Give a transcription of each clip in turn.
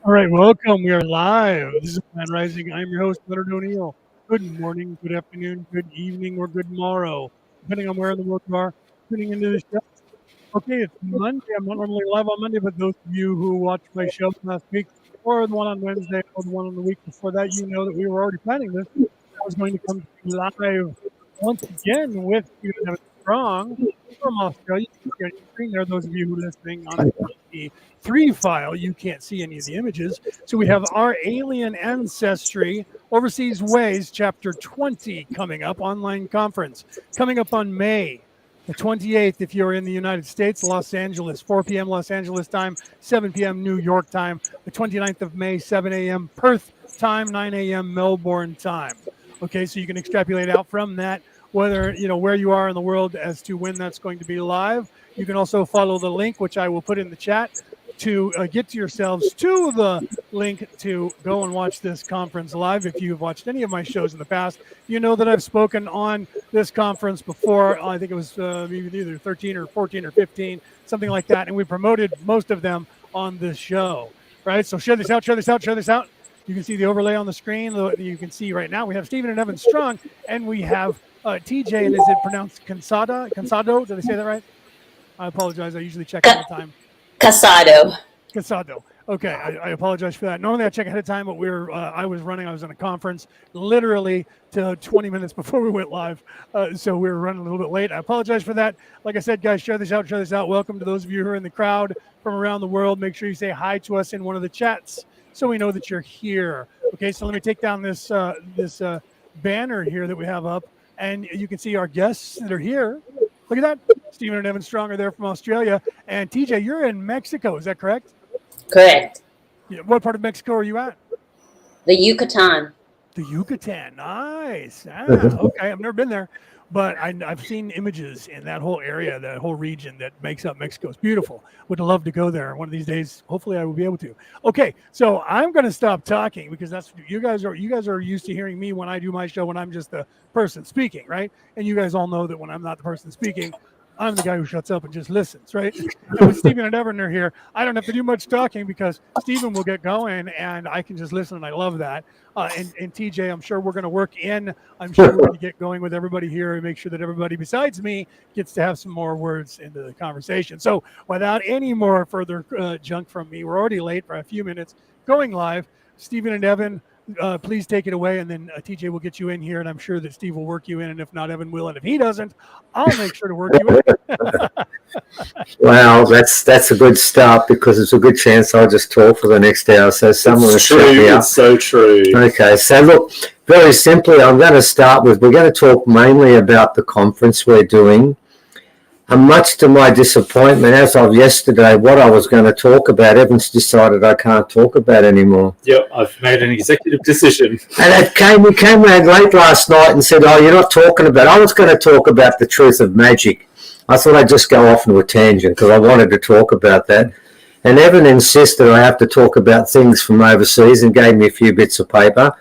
All right, welcome. We are live. This is Man Rising. I'm your host, Leonard O'Neill. Good morning, good afternoon, good evening, or good morrow, depending on where in the world you are tuning into the show. Okay, it's Monday. I'm not normally live on Monday, but those of you who watched my show last week, or the one on Wednesday, or the one on the week before that, you know that we were already planning this. I was going to come to you live once again with Stephen Evan Strong from Australia. You can see on your screen there, those of you who are listening on the MP3 file, you can't see any of the images. So we have our Alien Ancestry Overseas Ways, Chapter 20, coming up, online conference, coming up on May the 28th, if you're in the United States, Los Angeles, 4 p.m. Los Angeles time, 7 p.m. New York time. The 29th of May, 7 a.m. Perth time, 9 a.m. Melbourne time. Okay, so you can extrapolate out from that whether, where you are in the world as to when that's going to be live. You can also follow the link, which I will put in the chat, to get to yourselves to the link to go and watch this conference live. If you've watched any of my shows in the past, you know that I've spoken on this conference before. I think it was either 13 or 14 or 15, something like that. And we promoted most of them on this show, right? So share this out, share this out, share this out. You can see the overlay on the screen. You can see right now we have Stephen and Evan Strong, and we have TJ, and is it pronounced Cansado? Did I say that right? I apologize. I usually check all the time. Casado. Okay, I apologize for that. Normally I check ahead of time, but I was in a conference literally to 20 minutes before we went live. So we were running a little bit late. I apologize for that. Like I said, guys, share this out, share this out. Welcome to those of you who are in the crowd from around the world. Make sure you say hi to us in one of the chats so we know that you're here. Okay, so let me take down this banner here that we have up, and you can see our guests that are here. Look at that. Stephen and Evan Strong are there from Australia. And TJ, you're in Mexico. Is that correct? Correct. Yeah, what part of Mexico are you at? The Yucatan. The Yucatan. Nice. Okay. I've never been there, but I've seen images in that whole area, that whole region that makes up Mexico. It's beautiful. Would love to go there one of these days. Hopefully I will be able to. Okay. So I'm going to stop talking because that's you guys are used to hearing me when I do my show, when I'm just the person speaking, right? And you guys all know that when I'm not the person speaking, I'm the guy who shuts up and just listens, right? And with Stephen and Evan are here, I don't have to do much talking because Stephen will get going and I can just listen, and I love that. And TJ, I'm sure we're going to work in. I'm sure we're going to get going with everybody here and make sure that everybody besides me gets to have some more words into the conversation. So without any more further junk from me, we're already late by a few minutes going live. Stephen and Evan, please take it away, and then TJ will get you in here, and I'm sure that Steve will work you in, and if not, Evan will, and if he doesn't, I'll make sure to work you in. Wow, that's a good start because it's a good chance I'll just talk for the next hour. So someone It's true. It's so true. Okay, so look, very simply, I'm going to start with, we're going to talk mainly about the conference we're doing. And much to my disappointment, as of yesterday, what I was going to talk about, Evan's decided I can't talk about anymore. Yep, I've made an executive decision. And he came around late last night and said, oh, you're not talking about, I was going to talk about the truth of magic. I thought I'd just go off into a tangent because I wanted to talk about that. And Evan insisted I have to talk about things from overseas and gave me a few bits of paper.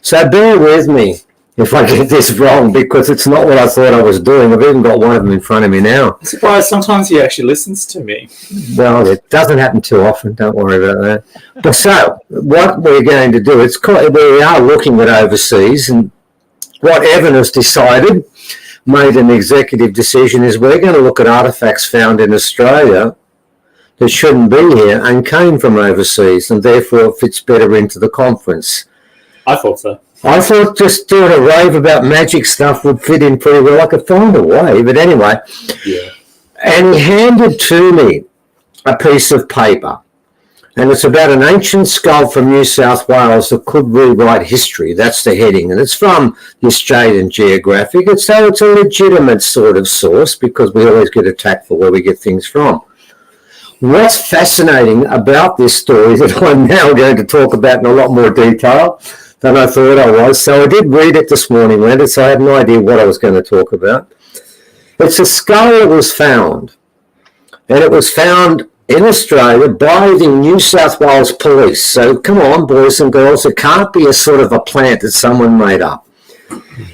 So bear with me if I get this wrong, because it's not what I thought I was doing. I've even got one of them in front of me now. I'm surprised sometimes he actually listens to me. Well, it doesn't happen too often. Don't worry about that. But so, what we're going to do, we are looking at overseas, and what Evan has decided, made an executive decision, is we're going to look at artefacts found in Australia that shouldn't be here and came from overseas, and therefore it fits better into the conference. I thought so. I thought just doing a rave about magic stuff would fit in pretty well. I could find a way, but anyway. Yeah. And he handed to me a piece of paper, and it's about an ancient skull from New South Wales that could rewrite history. That's the heading, and it's from the Australian Geographic. So it's a legitimate sort of source because we always get attacked for where we get things from. What's fascinating about this story that I'm now going to talk about in a lot more detail than I thought I was. So I did read it this morning, Leonard, so I had no idea what I was going to talk about. It's a skull that was found, and it was found in Australia by the New South Wales Police. So come on, boys and girls, it can't be a sort of a plant that someone made up.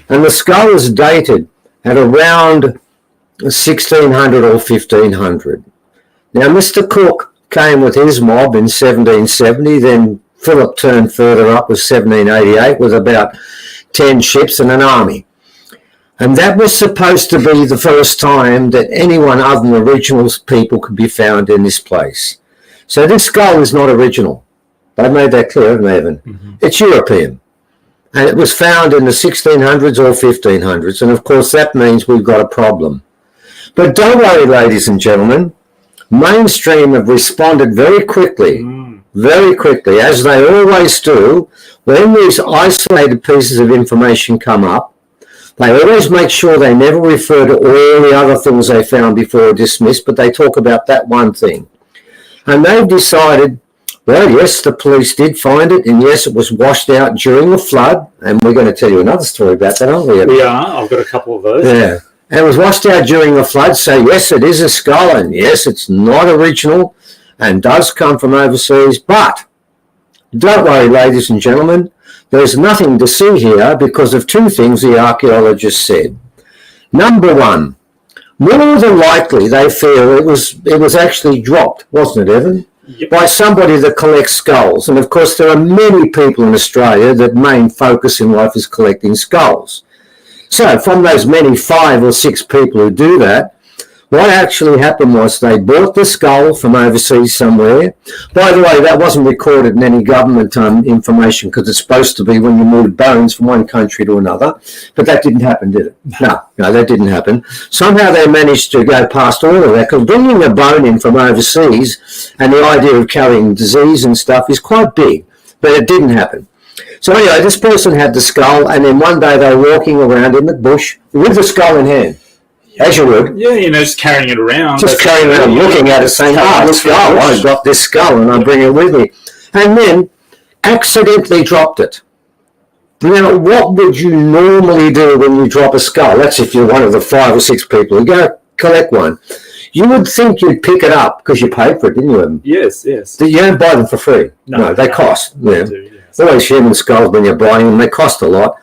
And the skull is dated at around 1600 or 1500. Now, Mr. Cook came with his mob in 1770. Then Philip turned further up with 1788 with about 10 ships and an army. And that was supposed to be the first time that anyone other than original people could be found in this place. So this skull is not original. They made that clear, haven't they, Evan? Mm-hmm. It's European. And it was found in the 1600s or 1500s. And, of course, that means we've got a problem. But don't worry, ladies and gentlemen. Mainstream have responded very quickly, as they always do. When these isolated pieces of information come up, they always make sure they never refer to all the other things they found before dismissed, but they talk about that one thing. And they've decided, well, yes, the police did find it, and yes, it was washed out during the flood, and we're going to tell you another story about that, aren't we? We are. I've got a couple of those. Yeah. And it was washed out during the flood, so yes, it is a skull, and yes, it's not original, and does come from overseas, but don't worry, ladies and gentlemen, there's nothing to see here because of two things the archaeologists said. Number one, more than likely they feel it was actually dropped, wasn't it, Evan? Yep. By somebody that collects skulls. And of course there are many people in Australia that main focus in life is collecting skulls. So from those many 5 or 6 people who do that, what actually happened was they bought the skull from overseas somewhere. By the way, that wasn't recorded in any government information because it's supposed to be when you move bones from one country to another. But that didn't happen, did it? No, that didn't happen. Somehow they managed to go past all of that because bringing a bone in from overseas and the idea of carrying disease and stuff is quite big. But it didn't happen. So anyway, this person had the skull, and then one day they were walking around in the bush with the skull in hand. As you would. Yeah, just carrying it around. Just carrying it around, looking at it, saying, the skull, I've got this skull and I bring it with me. And then accidentally dropped it. Now, what would you normally do when you drop a skull? That's if you're one of the 5 or 6 people who go collect one. You would think you'd pick it up because you paid for it, didn't you? Yes. You don't buy them for free. No, they cost. Yeah. Yes. Always human skulls when you're buying them, they cost a lot.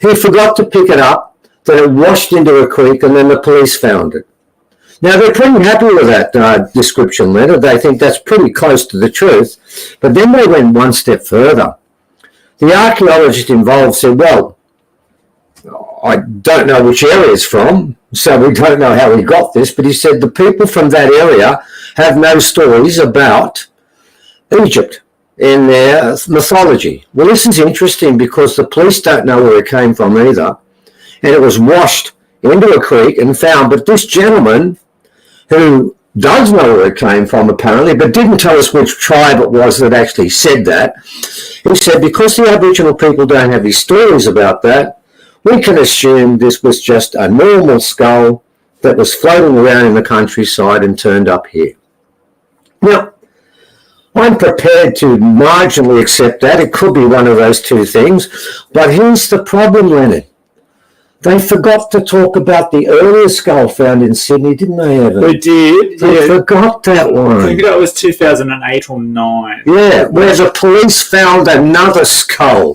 He forgot to pick it up. That it washed into a creek and then the police found it. Now, they're pretty happy with that description letter. They think that's pretty close to the truth. But then they went one step further. The archaeologist involved said, well, I don't know which area it's from, so we don't know how he got this, but he said the people from that area have no stories about Egypt in their mythology. Well, this is interesting because the police don't know where it came from either. And it was washed into a creek and found. But this gentleman, who does know where it came from apparently, but didn't tell us which tribe it was that actually said that, he said, because the Aboriginal people don't have any stories about that, we can assume this was just a normal skull that was floating around in the countryside and turned up here. Now, I'm prepared to marginally accept that. It could be one of those two things. But here's the problem, Leonard. They forgot to talk about the earlier skull found in Sydney, didn't they, Evan? They did. They forgot that one. I think that was 2008 or 9. Yeah, where the police found another skull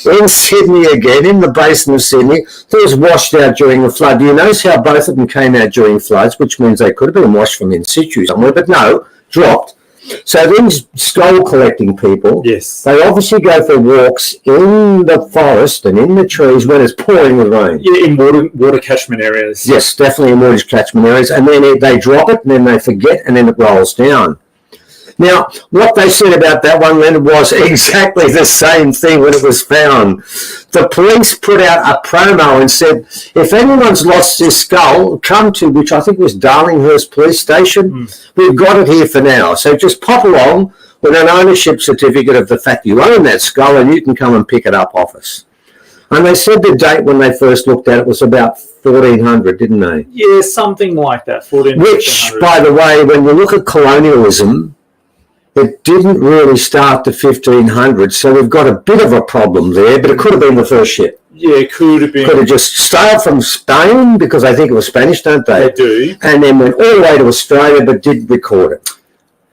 in Sydney again, in the basin of Sydney, that was washed out during the flood. Do you notice how both of them came out during floods, which means they could have been washed from in situ somewhere, but no, dropped. So these skull collecting people, yes, they obviously go for walks in the forest and in the trees when it's pouring with rain. Yeah, in water catchment areas. Yes, definitely in water catchment areas. And then they drop it and then they forget and then it rolls down. Now, what they said about that one, Leonard, was exactly the same thing when it was found. The police put out a promo and said, if anyone's lost this skull, come to, which I think was Darlinghurst Police Station. We've got it here for now. So just pop along with an ownership certificate of the fact you own that skull and you can come and pick it up off us. And they said the date when they first looked at it was about 1400, didn't they? Yeah, something like that. 1400. Which, by the way, when you look at colonialism, it didn't really start to 1500, so we've got a bit of a problem there, but it could have been the first ship. Yeah, it could have been. Could have just sailed from Spain, because I think it was Spanish, don't they? They do. And then went all the way to Australia, but didn't record it.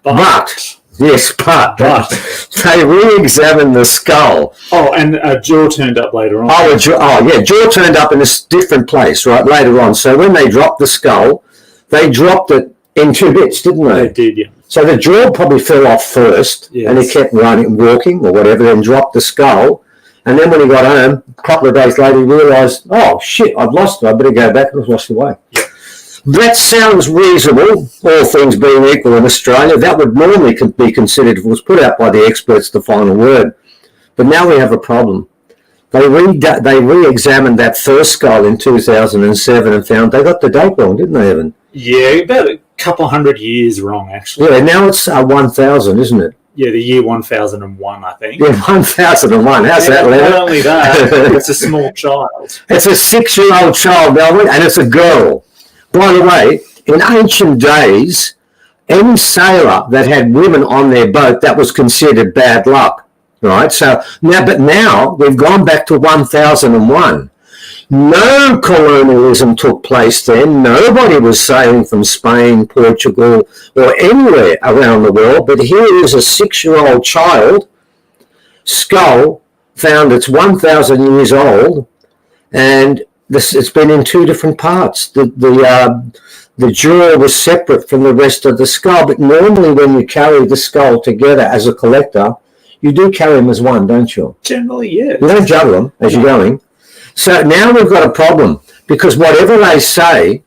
But they re-examined the skull. Oh, and jaw turned up later on. Jaw turned up in a different place, right, later on. So when they dropped the skull, they dropped it in 2 bits, didn't they? They did, yeah. So the jaw probably fell off first, and he kept walking or whatever, then dropped the skull. And then when he got home, a couple of days later, he realised, oh, shit, I've lost it. I better go back and I've lost the way. Yep. That sounds reasonable, all things being equal in Australia. That would normally be considered, if it was put out by the experts, the final word. But now we have a problem. They re-examined that first skull in 2007 and found they got the date wrong, didn't they, Evan? Yeah, about a couple 100 years wrong, actually. Yeah, now it's 1,000, isn't it? Yeah, the year 1001, I think. Yeah, 1001. How's that, Leonard? Not only that, it's a small child. It's a 6-year-old child, Melvin, and it's a girl. By the way, in ancient days, any sailor that had women on their boat, that was considered bad luck, right? So now we've gone back to 1001. No colonialism took place then. Nobody was sailing from Spain, Portugal, or anywhere around the world. But here is a 6-year-old child skull found. It's 1,000 years old, and it's been in 2 different parts. The jaw was separate from the rest of the skull. But normally, when you carry the skull together as a collector, you do carry them as one, don't you? Generally, yeah. You don't juggle them as you're going. So now we've got a problem, because whatever they say,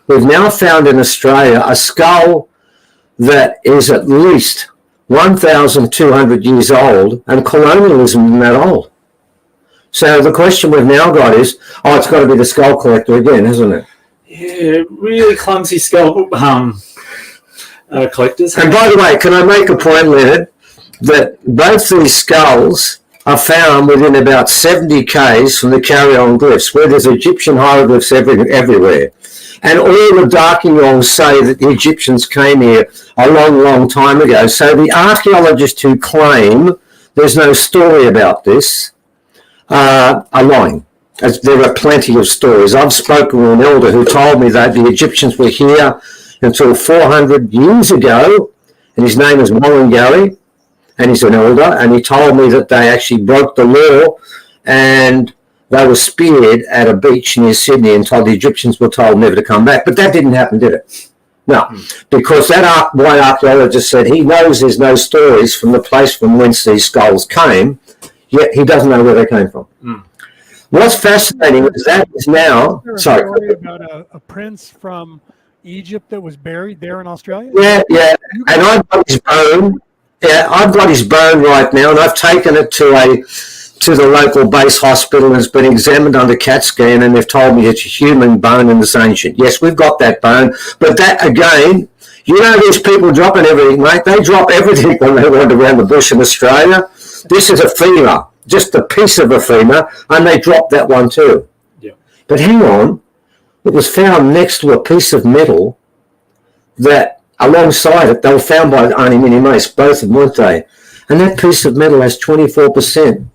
we've now found in Australia a skull that is at least 1,200 years old, and colonialism isn't that old. So the question we've now got is, it's got to be the skull collector again, hasn't it? Yeah, really clumsy skull collectors. And by the way, can I make a point, Leonard, that both these skulls are found within about 70 k's from the Carry-On Glyphs, where there's Egyptian hieroglyphs everywhere. And all the Darkiyong say that the Egyptians came here a long, long time ago. So the archaeologists who claim there's no story about this are lying. There are plenty of stories. I've spoken with an elder who told me that the Egyptians were here until 400 years ago, and his name is Wallengarry, and he's an elder, and he told me that they actually broke the law and they were speared at a beach near Sydney, and the Egyptians were told never to come back. But that didn't happen, did it? No, because that white archaeologist said he knows there's no stories from the place from whence these skulls came, yet he doesn't know where they came from. What's fascinating is that is now... Is there a story about a prince from Egypt that was buried there in Australia? Yeah. And I've got his bone. Yeah, I've got his bone right now, and I've taken it to the local base hospital, and it's been examined under CAT scan, and they've told me it's a human bone and it's ancient. Yes, we've got that bone, but that, again, you know these people dropping everything, mate. They drop everything when they wander around the bush in Australia. This is a femur, just a piece of a femur, and they dropped that one too. Yeah. But hang on, it was found next to a piece of metal that, alongside it, they were found by Arnie Mini Mace, both of them, weren't they? And that piece of metal has 24%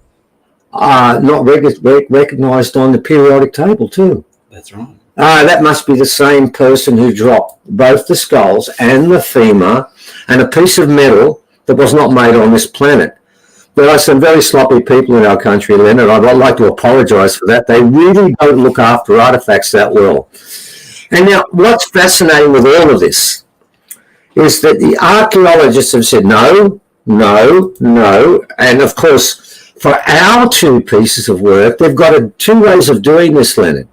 not recognised on the periodic table too. That's right. That must be the same person who dropped both the skulls and the femur and a piece of metal that was not made on this planet. There are some very sloppy people in our country, Leonard. I'd like to apologise for that. They really don't look after artefacts that well. And now, what's fascinating with all of this is that the archaeologists have said no, and of course, for our 2 pieces of work, they've got 2 ways of doing this, Leonard.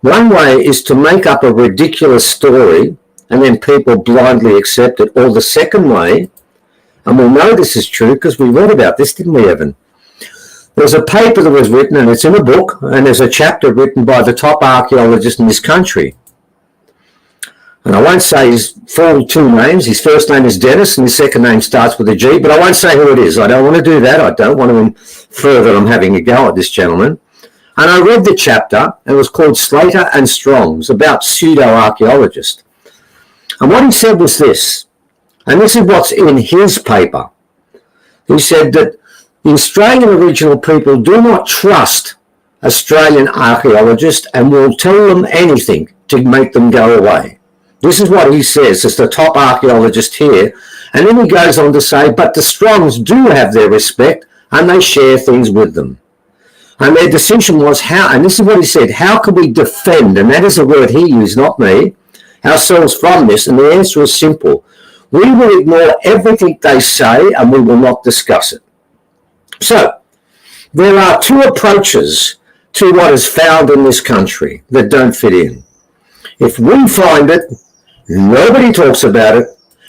One way is to make up a ridiculous story and then people blindly accept it, or the second way, and we know this is true because we read about this, didn't we, Evan? There's a paper that was written, and it's in a book, and there's a chapter written by the top archaeologist in this country. And I won't say his full 2 names. His first name is Dennis, and his second name starts with a G, but I won't say who it is. I don't want to do that. I don't want to infer that I'm having a go at this gentleman. And I read the chapter, and it was called Slater and Strong's, about pseudo-archaeologists. And what he said was this, and this is what's in his paper. He said that the Australian original people do not trust Australian archaeologists and will tell them anything to make them go away. This is what he says as the top archaeologist here. And then he goes on to say, but the Strongs do have their respect and they share things with them. And their decision was how, and this is what he said, how can we defend, and that is a word he used, not me, ourselves from this? And the answer is simple. We will ignore everything they say and we will not discuss it. So, there are two approaches to what is found in this country that don't fit in. If we find it, nobody talks about it.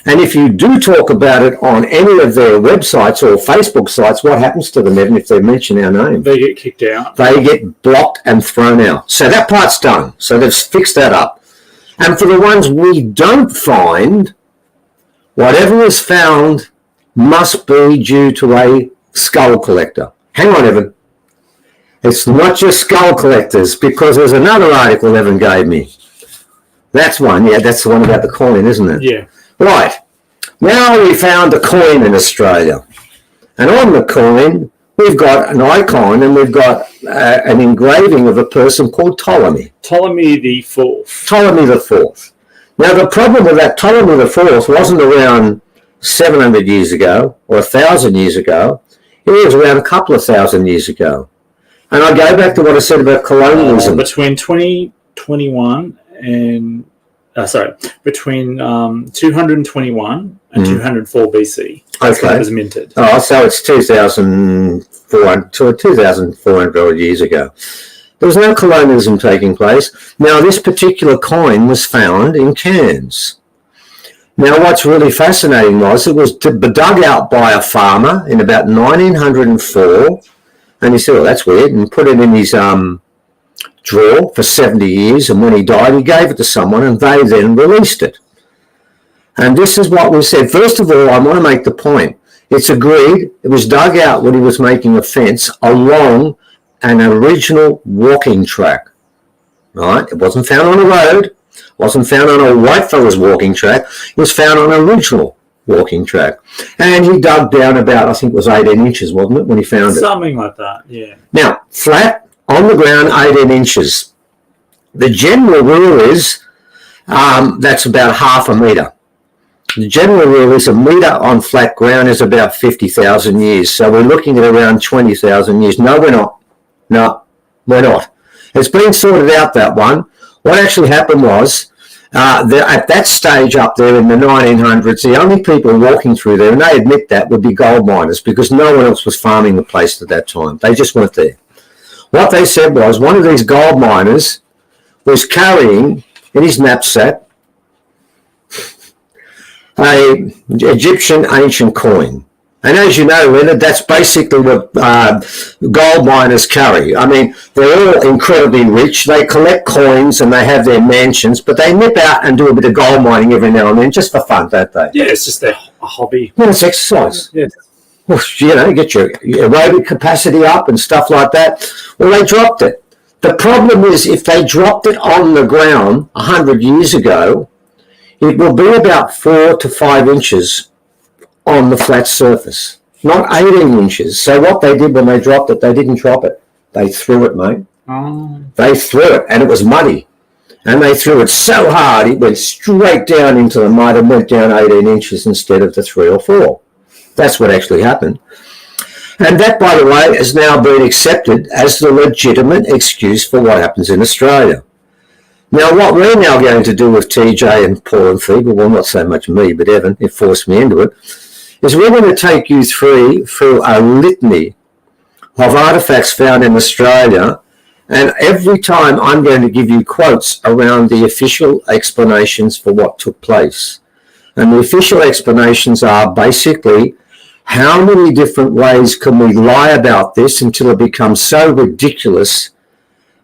And if you do talk about it on any of their websites or Facebook sites, what happens to them, Evan, if they mention our name? They get kicked out. They get blocked and thrown out. So that part's done. So they've fixed that up. And for the ones we don't find, whatever is found must be due to a skull collector. Hang on, Evan. It's not just skull collectors, because there's another article Evan gave me. That's one. Yeah, that's the one about the coin, isn't it? Yeah. Right. Now we found a coin in Australia. And on the coin, we've got an icon and we've got an engraving of a person called Ptolemy. Ptolemy the Fourth. Ptolemy the Fourth. Now, the problem with that Ptolemy the Fourth wasn't around 700 years ago or 1,000 years ago. It was around a couple of thousand years ago. And I go back to what I said about colonialism. Between 2021 and... between 221 and 204 BC. That's when it was minted. Oh, so it's 2,400 odd years ago. There was no colonialism taking place. Now, this particular coin was found in Cairns. Now, what's really fascinating was it was dug out by a farmer in about 1904, and he said, well, that's weird, and put it in his drawer for 70 years, and when he died he gave it to someone and they then released it. And this is what we said. First of all, I want to make the point. It's agreed it was dug out when he was making a fence along an original walking track. Right? It wasn't found on a road. It wasn't found on a whitefellas walking track. It was found on an original walking track. And he dug down about, I think it was 18 inches, wasn't it, when he found it? Something like that, yeah. Now, flat, on the ground, 18 inches. The general rule is that's about half a metre. The general rule is a metre on flat ground is about 50,000 years. So we're looking at around 20,000 years. No, we're not. No, we're not. It's been sorted out, that one. What actually happened was, at that stage up there in the 1900s, the only people walking through there, and they admit that, would be gold miners, because no one else was farming the place at that time. They just weren't there. What they said was one of these gold miners was carrying in his knapsack an Egyptian ancient coin. And as you know, Leonard, that's basically what gold miners carry. I mean, they're all incredibly rich. They collect coins and they have their mansions, but they nip out and do a bit of gold mining every now and then just for fun, don't they? Yeah, it's just a hobby. Well, it's exercise. Yeah. Well, you know, get your aerobic capacity up and stuff like that. Well, they dropped it. The problem is if they dropped it on the ground 100 years ago, it will be about 4 to 5 inches on the flat surface, not 18 inches. So what they did when they dropped it, they didn't drop it. They threw it, mate. Oh. They threw it, and it was muddy. And they threw it so hard, it went straight down into the mud and went down 18 inches instead of the 3 or 4. That's what actually happened. And that, by the way, has now been accepted as the legitimate excuse for what happens in Australia. Now, what we're now going to do with TJ and Paul and Phoebe, well, not so much me, but Evan, it forced me into it, is we're going to take you through a litany of artefacts found in Australia, and every time I'm going to give you quotes around the official explanations for what took place. And the official explanations are basically, how many different ways can we lie about this until it becomes so ridiculous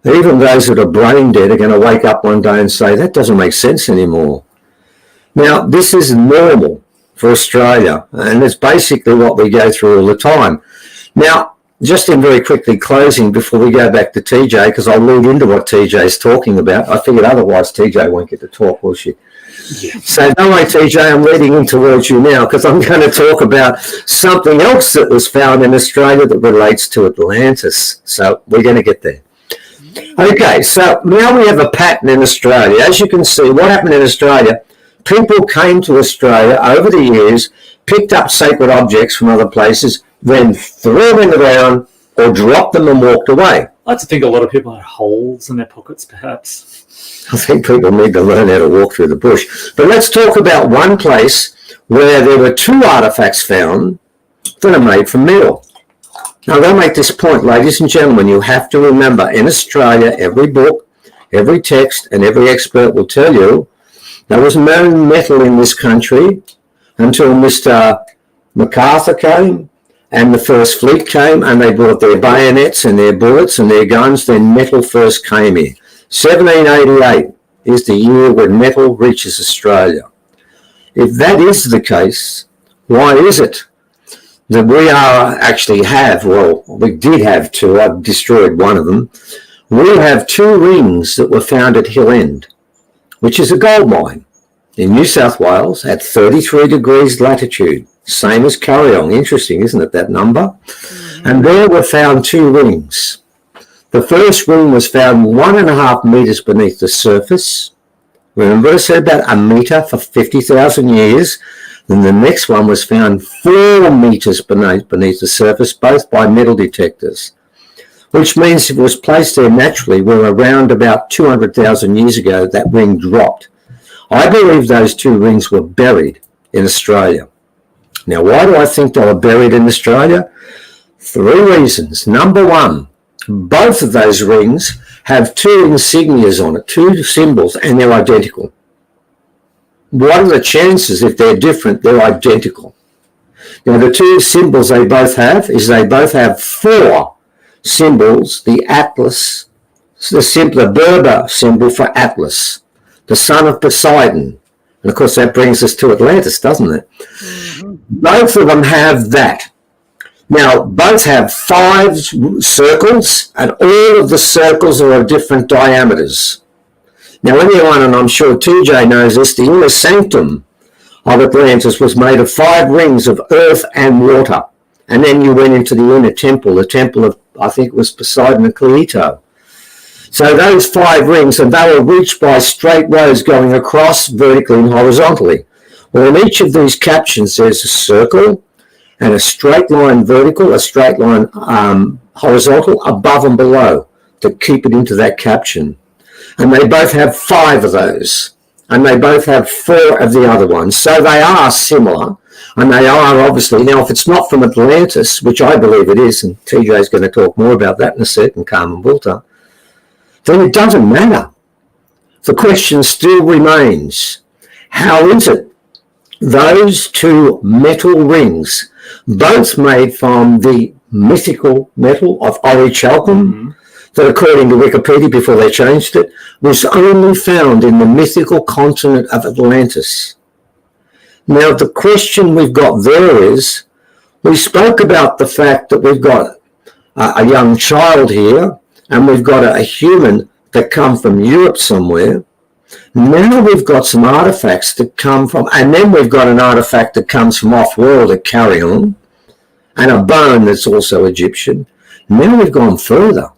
that even those that are brain dead are going to wake up one day and say, that doesn't make sense anymore. Now, this is normal for Australia, and it's basically what we go through all the time. Now, just in very quickly closing before we go back to TJ, because I'll lead into what TJ is talking about. I figured otherwise TJ won't get to talk, will she? Yeah. So don't worry, TJ, I'm leading in towards you now, because I'm going to talk about something else that was found in Australia that relates to Atlantis. So we're going to get there. Okay, so now we have a pattern in Australia. As you can see, what happened in Australia, people came to Australia over the years, picked up sacred objects from other places, then threw them in the ground or dropped them and walked away. I like to think a lot of people had holes in their pockets, perhaps. I think people need to learn how to walk through the bush. But let's talk about one place where there were 2 artifacts found that are made from metal. Now, I'll make this point, ladies and gentlemen. You have to remember, in Australia, every book, every text, and every expert will tell you there was no metal in this country until Mr. MacArthur came and the First Fleet came and they brought their bayonets and their bullets and their guns. Then metal first came here. 1788 is the year when metal reaches Australia. If that is the case, why is it that we did have 2, I've destroyed one of them. We have 2 rings that were found at Hill End, which is a gold mine in New South Wales at 33 degrees latitude, same as Curryong. Interesting, isn't it, that number? Mm-hmm. And there were found 2 rings. The first ring was found 1.5 meters beneath the surface. Remember I said about a meter for 50,000 years? Then the next one was found 4 meters beneath the surface, both by metal detectors, which means if it was placed there naturally, we're around about 200,000 years ago, that ring dropped. I believe those 2 rings were buried in Australia. Now, why do I think they were buried in Australia? 3 reasons. Number 1, both of those rings have 2 insignias on it, 2 symbols, and they're identical. What are the chances if they're different, they're identical? Now, the 2 symbols they both have is they both have 4 symbols, the Atlas, the Berber symbol for Atlas, the son of Poseidon. And of course, that brings us to Atlantis, doesn't it? Mm-hmm. Both of them have that. Now, both have 5 circles, and all of the circles are of different diameters. Now, anyone, and I'm sure TJ knows this, the inner sanctum of Atlantis was made of 5 rings of earth and water. And then you went into the inner temple, the temple of, I think it was Poseidon and Cleito. So those 5 rings, and they were reached by straight roads going across vertically and horizontally. Well, in each of these captions, there's a circle and a straight line vertical, a straight line horizontal above and below to keep it into that caption. And they both have 5 of those, and they both have 4 of the other ones. So they are similar, and they are obviously, now if it's not from Atlantis, which I believe it is, and TJ is going to talk more about that in a second, Carmen Bulter, then it doesn't matter. The question still remains, how is it those 2 metal rings, both made from the mythical metal of orichalcum, that according to Wikipedia before they changed it, was only found in the mythical continent of Atlantis? Now, the question we've got there is, we spoke about the fact that we've got a young child here, and we've got a human that come from Europe somewhere. Now we've got some artifacts that come from, and then we've got an artifact that comes from off-world at Carrion, and a bone that's also Egyptian. Now we've gone further.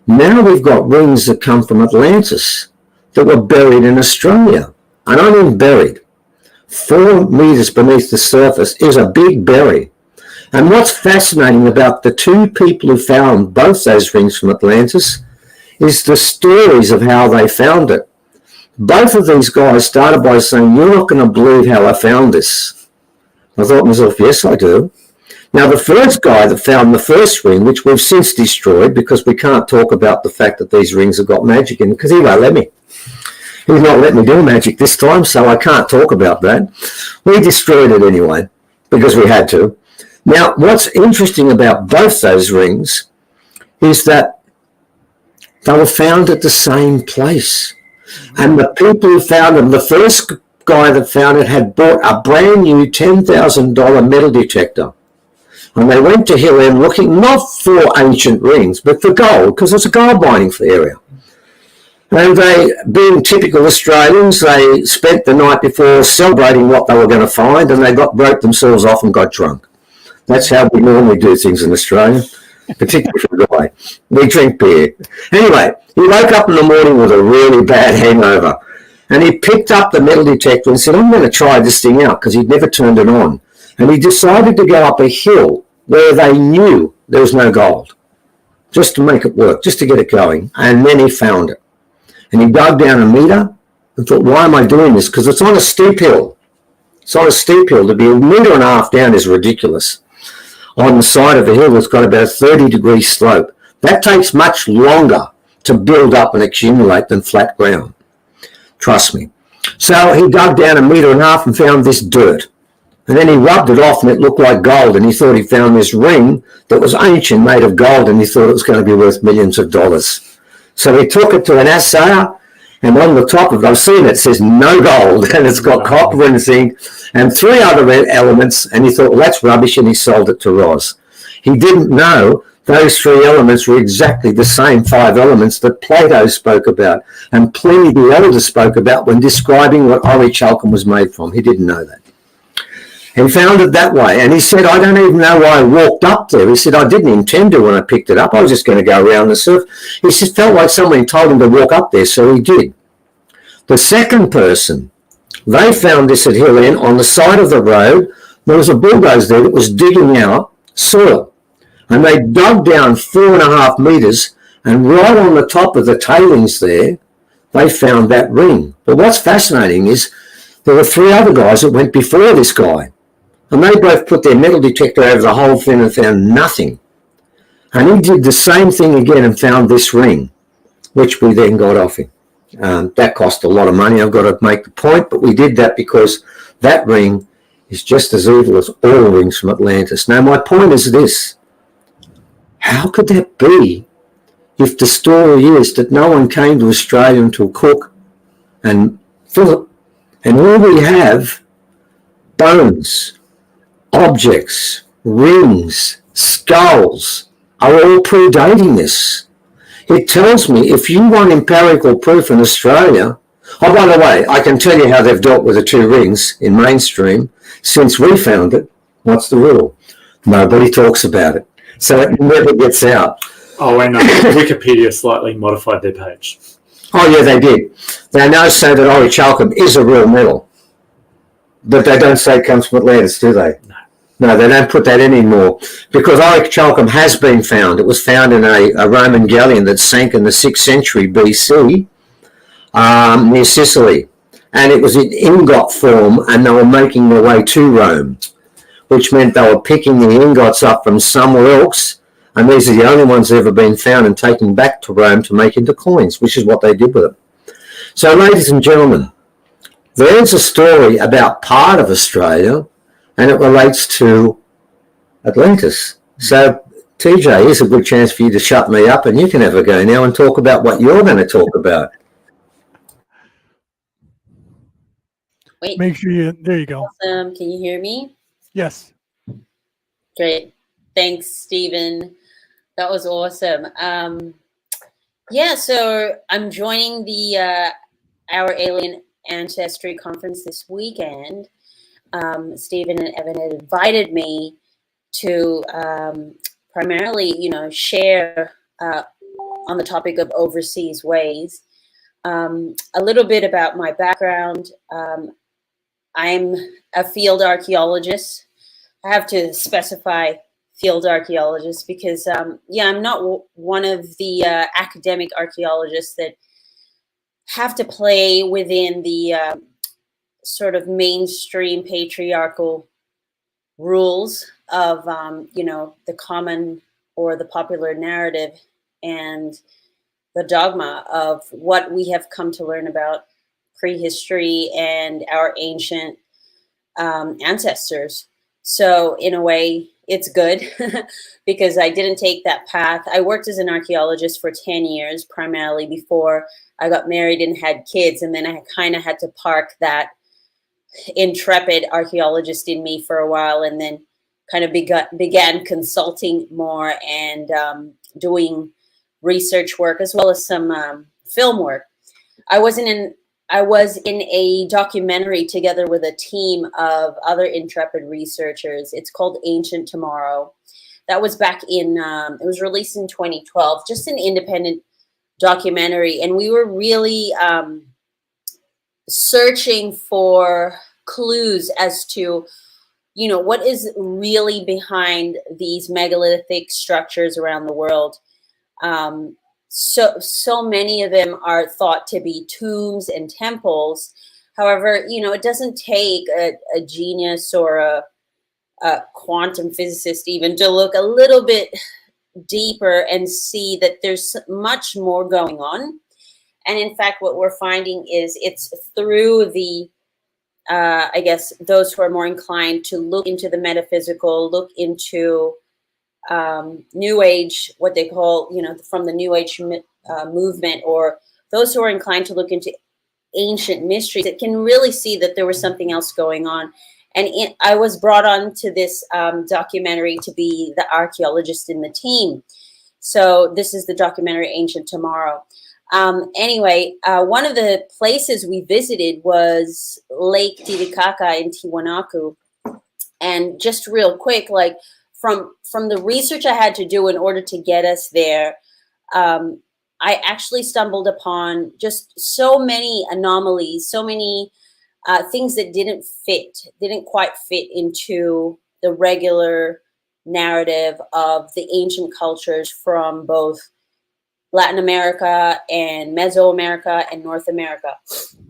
Now we've got rings that come from Atlantis that were buried in Australia. And I mean buried. 4 meters beneath the surface is a big bury. And what's fascinating about the 2 people who found both those rings from Atlantis is the stories of how they found it. Both of these guys started by saying, "You're not going to believe how I found this." I thought to myself, yes, I do. Now, the first guy that found the first ring, which we've since destroyed because we can't talk about the fact that these rings have got magic in them, because he won't let me. He's not letting me do magic this time, so I can't talk about that. We destroyed it anyway, because we had to. Now, what's interesting about both those rings is that they were found at the same place. And the people who found them, the first guy that found it had bought a brand new $10,000 metal detector. And they went to Hill End looking not for ancient rings, but for gold, because it's a gold mining area. And they, being typical Australians, they spent the night before celebrating what they were going to find, and they broke themselves off and got drunk. That's how we normally do things in Australia, particularly for a guy. We drink beer. Anyway, he woke up in the morning with a really bad hangover, and he picked up the metal detector and said, "I'm going to try this thing out," because he'd never turned it on. And he decided to go up a hill where they knew there was no gold, just to make it work, just to get it going. And then he found it. And he dug down a meter and thought, why am I doing this? Because it's on a steep hill. It's on a steep hill. To be a metre and a half down is ridiculous. On the side of the hill, it's got about a 30-degree slope. That takes much longer to build up and accumulate than flat ground. Trust me. So he dug down a metre and a half and found this dirt. And then he rubbed it off and it looked like gold, and he thought he found this ring that was ancient, made of gold, and he thought it was going to be worth millions of dollars. So he took it to an assayer, and on the top of it, I've seen it, says no gold, and it's got copper and zinc and 3 other elements, and he thought, well, that's rubbish, and he sold it to Ross. He didn't know those 3 elements were exactly the same 5 elements that Plato spoke about, and Pliny the Elder spoke about when describing what orichalcum was made from. He didn't know that. He found it that way, and he said, I don't even know why I walked up there. He said, I didn't intend to when I picked it up. I was just going to go around the surf. He said, felt like someone told him to walk up there, so he did. The second person, they found this at Hill End on the side of the road. There was a bulldozer there that was digging out soil, and they dug down 4.5 metres, and right on the top of the tailings there, they found that ring. But what's fascinating is there were 3 other guys that went before this guy, and they both put their metal detector over the whole thing and found nothing. And he did the same thing again and found this ring, which we then got off him. That cost a lot of money, I've got to make the point, but we did that because that ring is just as evil as all rings from Atlantis. Now, my point is this. How could that be if the story is that no one came to Australia until Cook and Philip, and all we have, bones, objects, rings, skulls, are all predating this? It tells me if you want empirical proof in Australia, oh, by the way, I can tell you how they've dealt with the 2 rings in mainstream. Since we found it, what's the rule? Nobody talks about it. So it never gets out. Oh, and Wikipedia slightly modified their page. Oh, yeah, they did. They now say that orichalcum is a real metal. But they don't say it comes from Atlantis, do they? No, they don't put that in anymore, because orichalcum has been found. It was found in a Roman galleon that sank in the 6th century BC near Sicily. And it was in ingot form, and they were making their way to Rome, which meant they were picking the ingots up from somewhere else, and these are the only ones that have ever been found and taken back to Rome to make into coins, which is what they did with it. So, ladies and gentlemen, there's a story about part of Australia, and it relates to Atlantis. So, TJ, here's a good chance for you to shut me up, and you can have a go now and talk about what you're going to talk about. Wait. Make sure you, there you go. Awesome. Can you hear me? Yes. Great. Thanks, Stephen. That was awesome. Yeah, so I'm joining the Our Alien Ancestry conference this weekend. Stephen and Evan had invited me to primarily, share on the topic of overseas ways. A little bit about my background. I'm a field archaeologist. I have to specify field archaeologist because, I'm not one of the academic archaeologists that have to play within the sort of mainstream patriarchal rules of, the common or the popular narrative and the dogma of what we have come to learn about prehistory and our ancient ancestors. So in a way, it's good because I didn't take that path. I worked as an archaeologist for 10 years, primarily before I got married and had kids. And then I kind of had to park that intrepid archaeologist in me for a while, and then kind of began consulting more and doing research work as well as some film work. I was in a documentary together with a team of other intrepid researchers. It's called Ancient Tomorrow. That was back in, it was released in 2012, just an independent documentary. And we were really searching for clues as to, what is really behind these megalithic structures around the world. So many of them are thought to be tombs and temples, However, you know, it doesn't take a genius or a quantum physicist even to look a little bit deeper and see that there's much more going on. And in fact, what we're finding is it's through the, I guess, those who are more inclined to look into the metaphysical, look into New Age, what they call, you know, from the New Age movement, or those who are inclined to look into ancient mysteries, that can really see that there was something else going on. And I was brought on to this documentary to be the archaeologist in the team. So this is the documentary Ancient Tomorrow. Anyway, one of the places we visited was Lake Titicaca in Tiwanaku. And just real quick, like from the research I had to do in order to get us there, I actually stumbled upon just so many anomalies, so many things that didn't quite fit into the regular narrative of the ancient cultures from both Latin America and Mesoamerica and North America.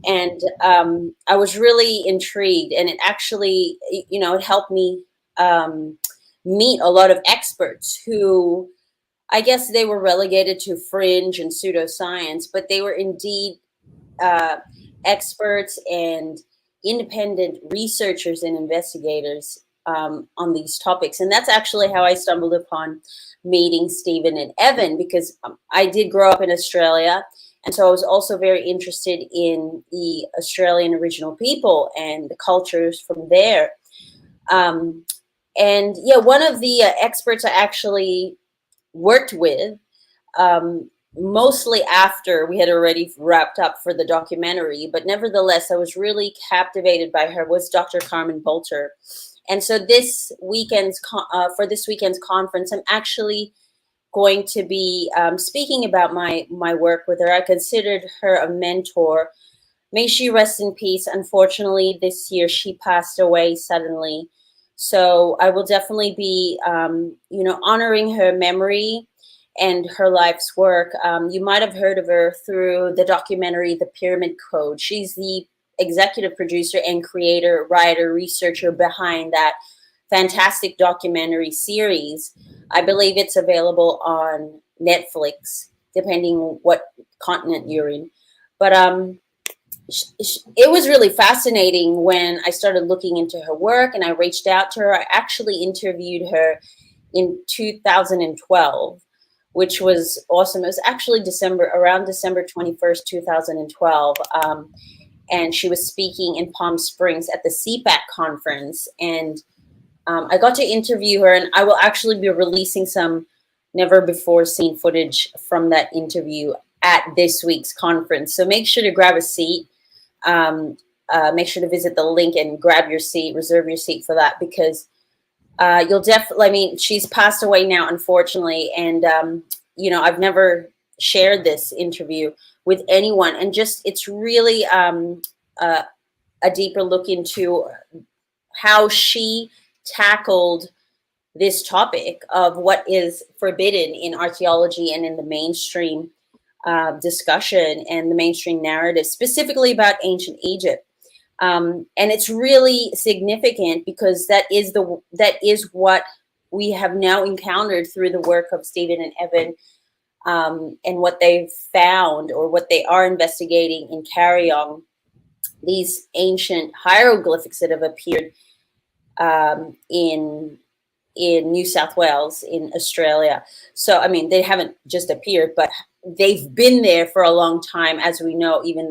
And I was really intrigued, and it actually, you know, it helped me meet a lot of experts who, I guess they were relegated to fringe and pseudoscience, but they were indeed experts and independent researchers and investigators on these topics. And that's actually how I stumbled upon meeting Stephen and Evan, because I did grow up in Australia. And so I was also very interested in the Australian original people and the cultures from there. And yeah, one of the experts I actually worked with, mostly after we had already wrapped up for the documentary, but nevertheless, I was really captivated by her, was Dr. Carmen Bolter. And so for this weekend's conference, I'm actually going to be speaking about my work with her. I considered her a mentor. May she rest in peace. Unfortunately, this year she passed away suddenly. So I will definitely be, you know, honoring her memory and her life's work. You might have heard of her through the documentary, The Pyramid Code. She's the executive producer and creator, writer, researcher behind that fantastic documentary series. I believe it's available on Netflix, depending what continent you're in. But it was really fascinating when I started looking into her work, and I reached out to her. I actually interviewed her in 2012, which was awesome. It was actually around December 21st, 2012. And she was speaking in Palm Springs at the CPAC conference. And I got to interview her, and I will actually be releasing some never before seen footage from that interview at this week's conference. So make sure to grab a seat. Make sure to visit the link and grab your seat, reserve your seat for that, because you'll definitely, I mean, she's passed away now, unfortunately. And, you know, I've never shared this interview with anyone. And just, it's really a deeper look into how she tackled this topic of what is forbidden in archaeology and in the mainstream discussion and the mainstream narrative, specifically about ancient Egypt. And it's really significant because that is what we have now encountered through the work of Stephen and Evan, and what they've found, or what they are investigating in Carryong, these ancient hieroglyphics that have appeared in New South Wales, in Australia. So, I mean, they haven't just appeared, but they've been there for a long time, as we know. Even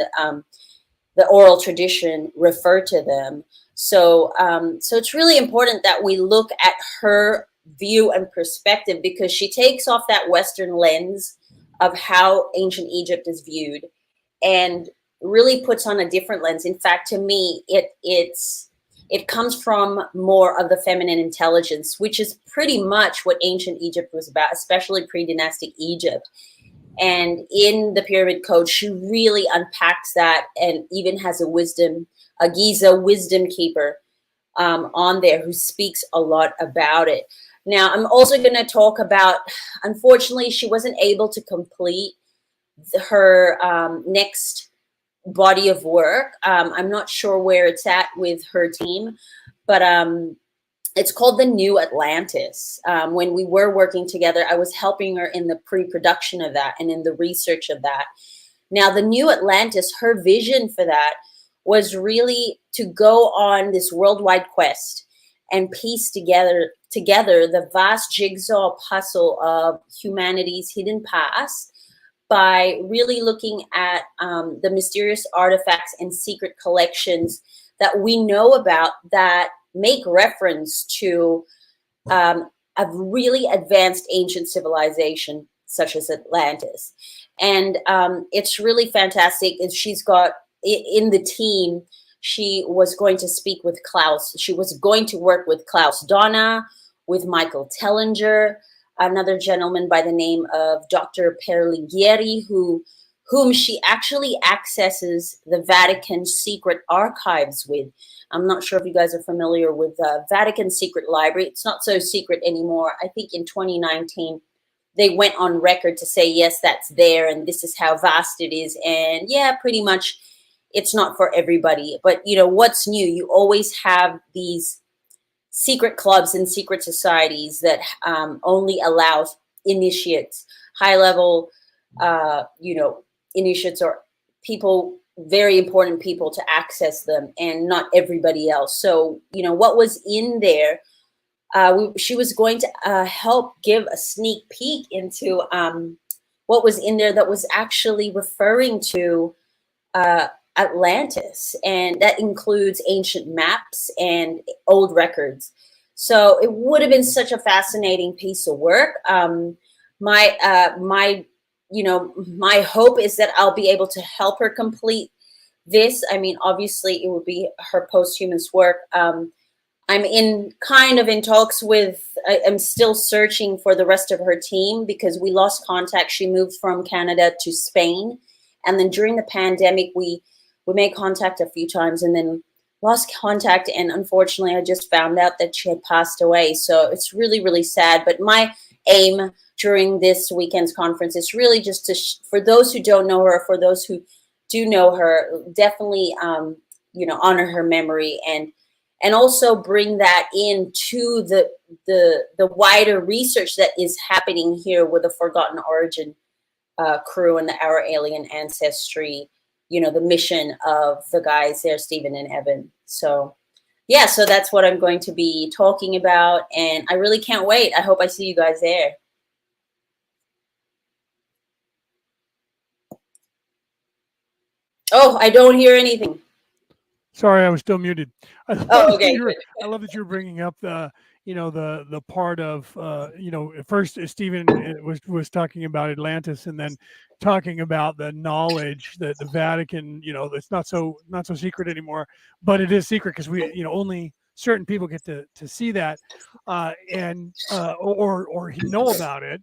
the oral tradition refer to them. So, so it's really important that we look at her view and perspective, because she takes off that Western lens of how ancient Egypt is viewed and really puts on a different lens. In fact, to me, it comes from more of the feminine intelligence, which is pretty much what ancient Egypt was about, especially pre-dynastic Egypt. And in the Pyramid Code, she really unpacks that, and even has a Giza wisdom keeper on there who speaks a lot about it. Now, I'm also going to talk about, unfortunately, she wasn't able to complete her next body of work. I'm not sure where it's at with her team, but it's called The New Atlantis. When we were working together, I was helping her in the pre-production of that and in the research of that. Now, The New Atlantis, her vision for that was really to go on this worldwide quest and piece together the vast jigsaw puzzle of humanity's hidden past by really looking at the mysterious artifacts and secret collections that we know about that make reference to a really advanced ancient civilization such as Atlantis. And it's really fantastic. And she's got in the team, she was going to speak with Klaus. She was going to work with Klaus Donna, with Michael Tellinger, another gentleman by the name of Dr. Perlighieri, whom she actually accesses the Vatican secret archives with. I'm not sure if you guys are familiar with the Vatican Secret Library. It's not so secret anymore. I think in 2019, they went on record to say, yes, that's there, and this is how vast it is. And yeah, pretty much it's not for everybody. But, you know, what's new? You always have these secret clubs and secret societies that only allow initiates, high-level, initiates or people, very important people, to access them, and not everybody else. So, you know, what was in there, she was going to help give a sneak peek into what was in there that was actually referring to Atlantis, and that includes ancient maps and old records. So it would have been such a fascinating piece of work. My hope is that I'll be able to help her complete this. I mean, obviously, it would be her posthumous work. I'm in talks with. I'm still searching for the rest of her team because we lost contact. She moved from Canada to Spain, and then during the pandemic, we made contact a few times and then lost contact. And unfortunately, I just found out that she had passed away. So it's really, really sad. But my aim during this weekend's conference is really just to, for those who don't know her, for those who do know her, definitely, honor her memory and also bring that into the wider research that is happening here with the Forgotten Origin crew and Our Alien Ancestry, the mission of the guys there, Stephen and Evan. So yeah, so that's what I'm going to be talking about. And I really can't wait. I hope I see you guys there. Oh, I don't hear anything. Sorry, I was still muted. Oh, okay. I love that you're bringing up the part of first Stephen was talking about Atlantis, and then talking about the knowledge that the Vatican, it's not so secret anymore, but it is secret because we only certain people get to see that or know about it.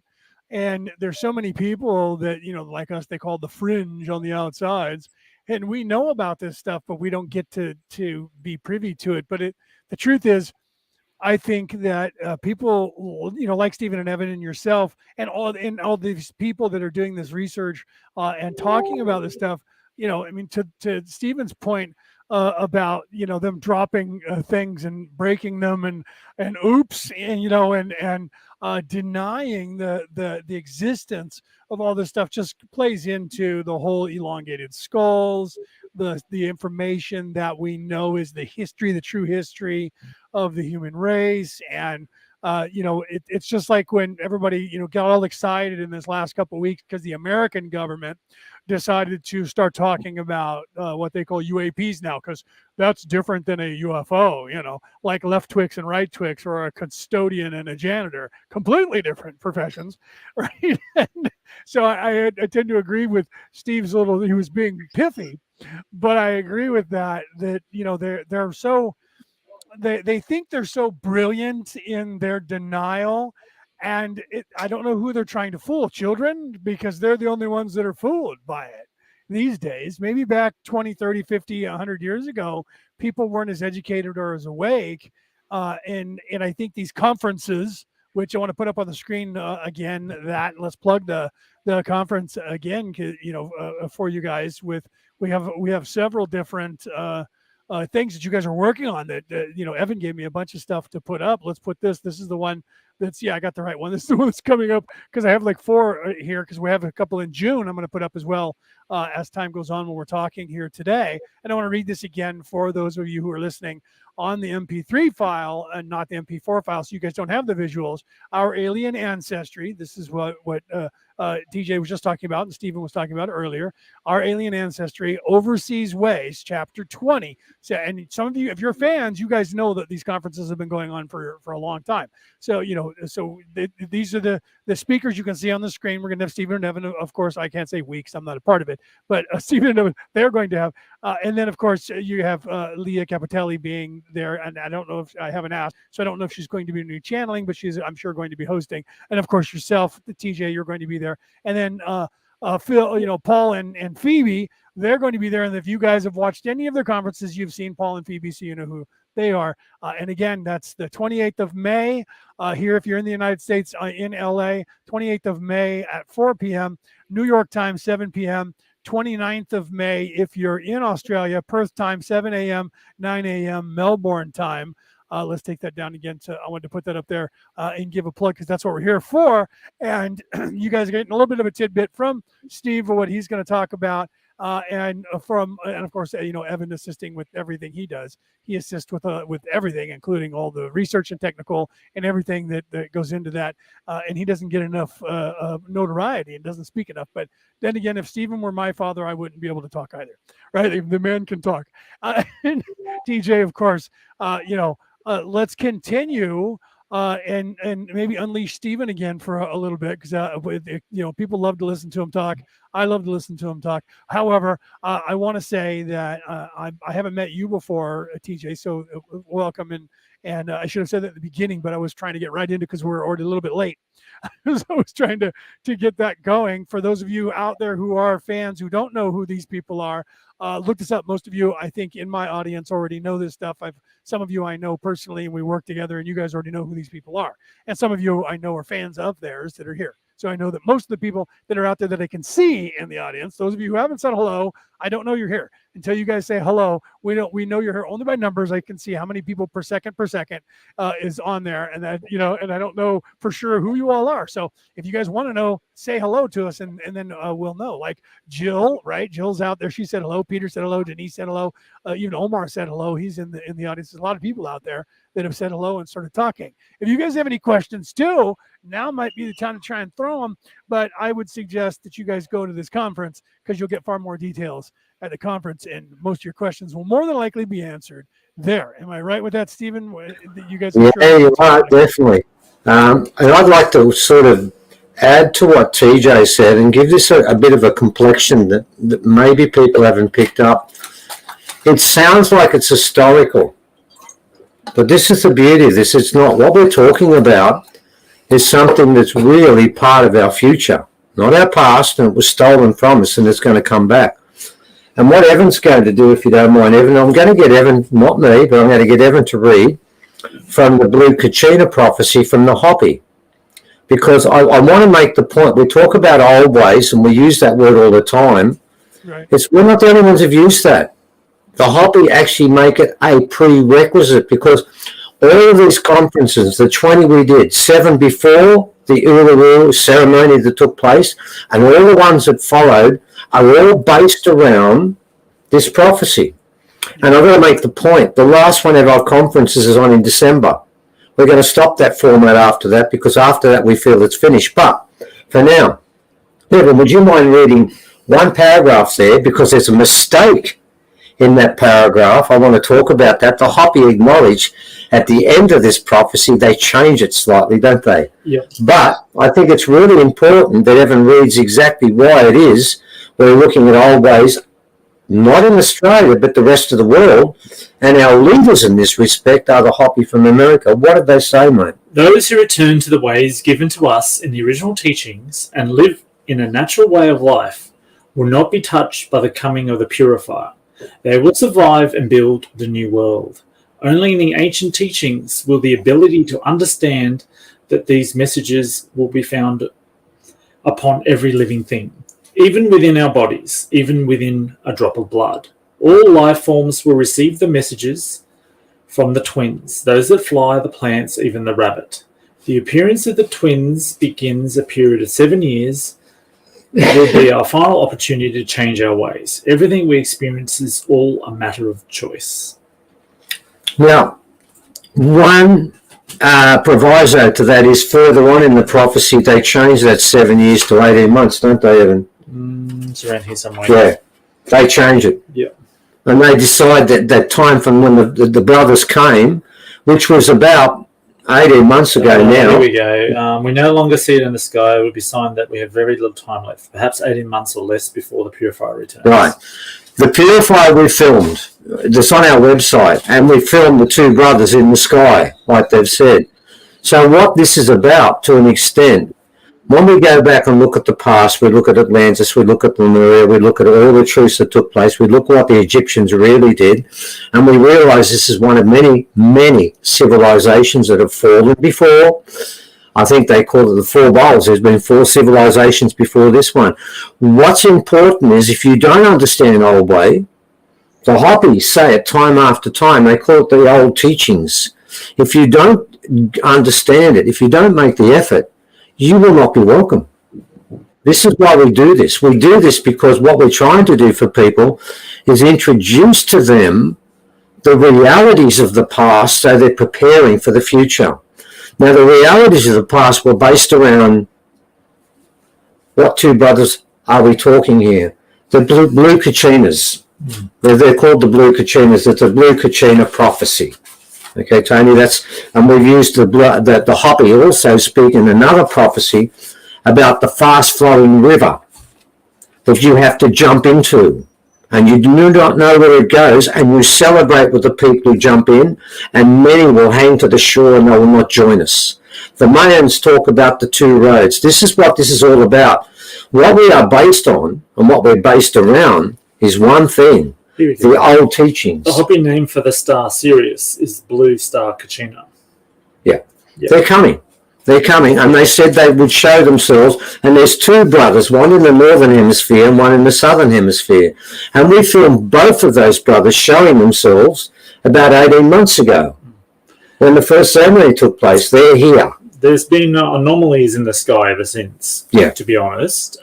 And there's so many people that like us, they call the fringe on the outsides. And we know about this stuff, but we don't get to be privy to it. But the truth is, I think that people, like Stephen and Evan and yourself, and all these people that are doing this research and talking about this stuff, to Stephen's point about them dropping things and breaking them and oops, and denying the existence of all this stuff just plays into the whole elongated skulls, the information that we know is the true history of the human race. And it's just like when everybody got all excited in this last couple of weeks because the American government decided to start talking about what they call UAPs now, because that's different than a UFO, like left Twix and right Twix, or a custodian and a janitor, completely different professions, right? And so I tend to agree with Steve's he was being pithy, but I agree with that they're so, they think they're so brilliant in their denial. And I don't know who they're trying to fool, children, because they're the only ones that are fooled by it these days. Maybe back 20, 30, 50, 100 years ago, people weren't as educated or as awake. And I think these conferences which I want to put up on the screen again. That let's plug the conference again, for you guys. We have several different things that you guys are working on. That Evan gave me a bunch of stuff to put up. Let's put this. This is the one. I got the right one. This is the one that's coming up because I have like 4 here because we have a couple in June I'm going to put up as well as time goes on when we're talking here today. And I want to read this again for those of you who are listening on the MP3 file and not the MP4 file, so you guys don't have the visuals. Our alien ancestry. This is what TJ was just talking about and Stephen was talking about earlier. Our alien ancestry, overseas ways, chapter 20. So, and some of you, if you're fans, you guys know that these conferences have been going on for a long time. So, these are the speakers you can see on the screen. We're going to have Stephen and Evan, of course. I can't say weeks, I'm not a part of it, but Stephen and Evan, they're going to have. And then, of course, you have Leah Capitelli being there. And I don't know if I haven't asked, so I don't know if she's going to be new channeling, but she's, I'm sure, going to be hosting. And of course, yourself, the TJ, you're going to be there. And then Phil, Paul and Phoebe, they're going to be there. And if you guys have watched any of their conferences, you've seen Paul and Phoebe, so you know who they are. And again, that's the 28th of May here if you're in the United States, in LA, 28th of May at 4 p.m., New York time, 7 p.m., 29th of May if you're in Australia, Perth time, 7 a.m., 9 a.m., Melbourne time. Let's take that down again. So I wanted to put that up there and give a plug because that's what we're here for. And you guys are getting a little bit of a tidbit from Steve for what he's going to talk about. And of course, Evan assisting with everything he does. He assists with everything, including all the research and technical and everything that goes into that. And he doesn't get enough notoriety and doesn't speak enough. But then again, if Stephen were my father, I wouldn't be able to talk either, right? The man can talk. And TJ, of course, let's continue and maybe unleash Stephen again for a little bit because people love to listen to him talk. I love to listen to him talk. However, I want to say that I haven't met you before, TJ. So welcome, and I should have said that at the beginning, but I was trying to get right into because we're already a little bit late. So I was trying to get that going. For those of you out there who are fans who don't know who these people are, look this up. Most of you, I think, in my audience already know this stuff. Some of you I know personally, and we work together, and you guys already know who these people are. And some of you I know are fans of theirs that are here. So I know that most of the people that are out there that I can see in the audience, those of you who haven't said hello, I don't know you're here. Until you guys say hello, we know you're here only by numbers. I can see how many people per second is on there, and that and I don't know for sure who you all are. So if you guys want to know, say hello to us, and then we'll know. Like Jill, right? Jill's out there. She said hello. Peter said hello. Denise said hello. Even Omar said hello. He's in the audience. There's a lot of people out there that have said hello and started talking. If you guys have any questions too, now might be the time to try and throw them. But I would suggest that you guys go to this conference because you'll get far more details at the conference, and most of your questions will more than likely be answered there. Am I right with that, Stephen? You guys? Yeah, you are, definitely. And I'd like to sort of add to what TJ said and give this a bit of a complexion that maybe people haven't picked up. It sounds like it's historical, but this is the beauty of this. It's not. What we're talking about is something that's really part of our future, not our past, and it was stolen from us and it's going to come back. And what Evan's going to do, if you don't mind, Evan, I'm going to get Evan, not me, but I'm going to get Evan to read from the Blue Kachina prophecy from the Hopi. Because I want to make the point, we talk about old ways and we use that word all the time. Right. We're not the only ones who've used that. The Hopi actually make it a prerequisite because all of these conferences, the 20 we did, 7 before the Uluru ceremony that took place, and all the ones that followed are all based around this prophecy. And I've got to make the point, the last one of our conferences is on in December. We're going to stop that format after that because after that we feel it's finished. But for now, Evan, would you mind reading one paragraph there because there's a mistake in that paragraph. I want to talk about that. The Hopi acknowledge at the end of this prophecy, they change it slightly, don't they? Yeah. But I think it's really important that Evan reads exactly why it is we're looking at old ways, not in Australia, but the rest of the world. And our leaders in this respect are the Hopi from America. What did they say, mate? Those who return to the ways given to us in the original teachings and live in a natural way of life will not be touched by the coming of the purifier. They will survive and build the new world. Only in the ancient teachings will the ability to understand that these messages will be found upon every living thing, even within our bodies, even within a drop of blood. All life forms will receive the messages from the twins, those that fly, the plants, even the rabbit. The appearance of the twins begins a period of 7 years. It will be our final opportunity to change our ways. Everything we experience is all a matter of choice. Now, one proviso to that is further on in the prophecy, they change that 7 years to 18 months, don't they, Evan? It's around here somewhere. Yeah, they change it. Yeah. And they decide that time from when the brothers came, which was about 18 months ago now. Here we go. We no longer see it in the sky. It would be signed that we have very little time left, perhaps 18 months or less before the purifier returns. Right. The purifier we filmed, it's on our website, and we filmed the two brothers in the sky, like they've said. So what this is about, to an extent, when we go back and look at the past, we look at Atlantis, we look at Lemuria, we look at all the truths that took place, we look what the Egyptians really did, and we realise this is one of many, many civilizations that have fallen before. I think they call it the four bowls. There's been 4 civilizations before this one. What's important is if you don't understand old way, the Hopis say it time after time, they call it the old teachings. If you don't understand it, if you don't make the effort, you will not be welcome. This is why we do this. We do this because what we're trying to do for people is introduce to them the realities of the past so they're preparing for the future. Now, the realities of the past were based around what two brothers are we talking here? The blue Kachinas. They're called the blue Kachinas. It's a blue Kachina prophecy. Okay, Tony, and we've used the Hopi also speak in another prophecy about the fast-flowing river that you have to jump into, and you do not know where it goes, and you celebrate with the people who jump in, and many will hang to the shore and they will not join us. The Mayans talk about the 2 roads. This is what this is all about. What we are based on and what we're based around is one thing. The old teachings. The Hopi name for the star Sirius is Blue Star Kachina. Yeah. They're coming. They're coming, and they said they would show themselves, and there's 2 brothers, one in the northern hemisphere and one in the southern hemisphere. And we filmed both of those brothers showing themselves about 18 months ago when the first ceremony took place. They're here. There's been anomalies in the sky ever since, to be honest.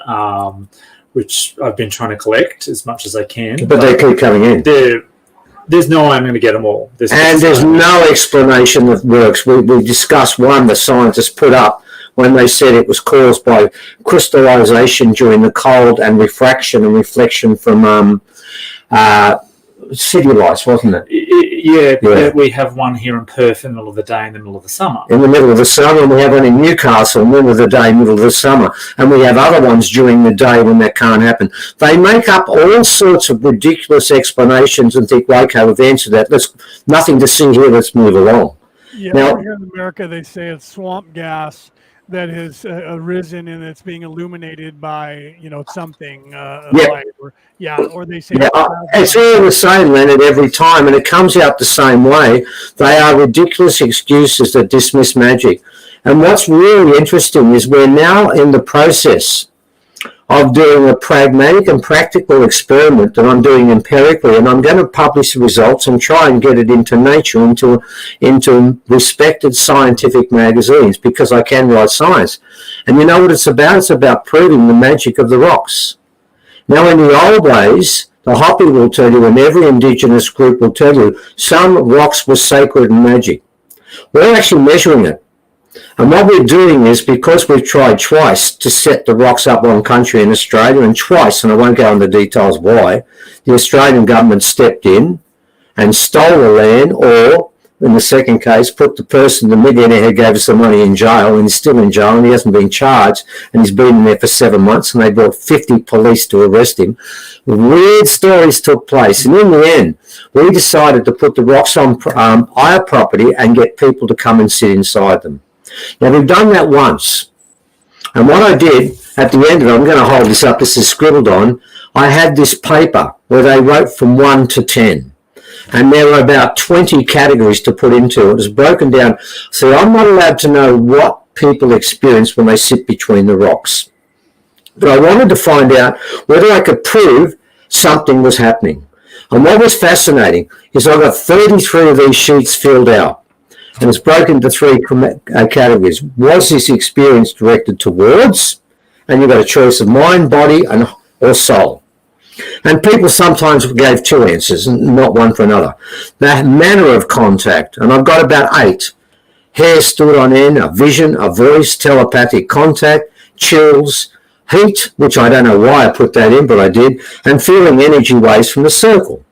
Which I've been trying to collect as much as I can. But they keep coming in. There's no way I'm going to get them all. There's no explanation that works. We discussed one the scientists put up when they said it was caused by crystallization during the cold and refraction and reflection from city lights, wasn't it? Yeah, we have one here in Perth in the middle of the day in the middle of the summer. In the middle of the summer, and we have one in Newcastle in the middle of the day, middle of the summer. And we have other ones during the day when that can't happen. They make up all sorts of ridiculous explanations and think, okay, we've answered that. There's nothing to see here, let's move along. Yeah, now, here in America, they say it's swamp gas that has arisen and it's being illuminated by, something. Light or they say it's all the same, Leonard, every time, and it comes out the same way. They are ridiculous excuses that dismiss magic. And what's really interesting is we're now in the process of doing a pragmatic and practical experiment that I'm doing empirically, and I'm going to publish the results and try and get it into Nature, into respected scientific magazines, because I can write science. And you know what it's about? It's about proving the magic of the rocks. Now, in the old days, the Hopi will tell you, and every indigenous group will tell you, some rocks were sacred and magic. We're actually measuring it. And what we're doing is, because we've tried twice to set the rocks up on country in Australia, and twice, and I won't go into details why, the Australian government stepped in and stole the land, or, in the second case, put the person, the millionaire who gave us the money, in jail, and he's still in jail, and he hasn't been charged, and he's been in there for 7 months, and they brought 50 police to arrest him. Weird stories took place, and in the end, we decided to put the rocks on our property and get people to come and sit inside them. Now, we've done that once, and what I did at the end of it, I'm going to hold this up, this is scribbled on, I had this paper where they wrote from 1 to 10, and there were about 20 categories to put into it. It was broken down, so I'm not allowed to know what people experience when they sit between the rocks. But I wanted to find out whether I could prove something was happening. And what was fascinating is I've got 33 of these sheets filled out. And it's broken into three categories. Was this experience directed towards? And you've got a choice of mind, body, or soul. And people sometimes gave two answers, and not one for another. The manner of contact, and I've got about 8. Hair stood on end, a vision, a voice, telepathic contact, chills, heat, which I don't know why I put that in, but I did, and feeling energy waves from the circle.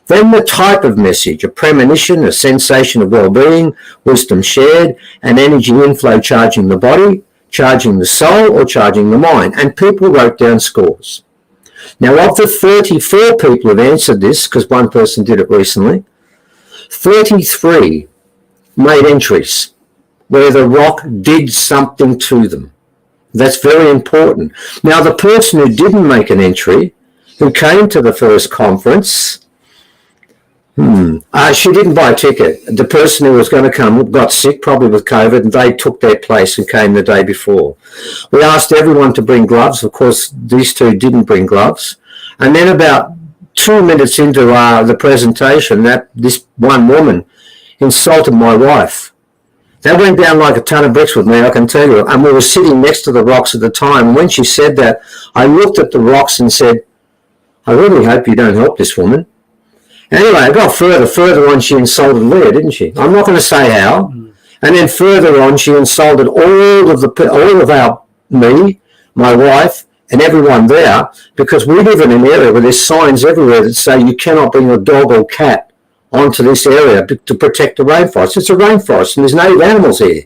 Then the type of message, a premonition, a sensation of well-being, wisdom shared, and energy inflow charging the body, charging the soul, or charging the mind. And people wrote down scores. Now, of the 34 people who've answered this, because one person did it recently, 33 made entries where the rock did something to them. That's very important. Now, the person who didn't make an entry, who came to the first conference, she didn't buy a ticket. The person who was going to come got sick, probably with COVID, and they took their place and came the day before. We asked everyone to bring gloves. Of course, these two didn't bring gloves. And then about 2 minutes into the presentation, this one woman insulted my wife. That went down like a ton of bricks with me, I can tell you. And we were sitting next to the rocks at the time. And when she said that, I looked at the rocks and said, I really hope you don't help this woman. Anyway, I got further on, she insulted Leah, didn't she? I'm not going to say how. And then further on, she insulted all of me, my wife, and everyone there, because we live in an area where there's signs everywhere that say you cannot bring a dog or cat onto this area to protect the rainforest. It's a rainforest, and there's native animals here.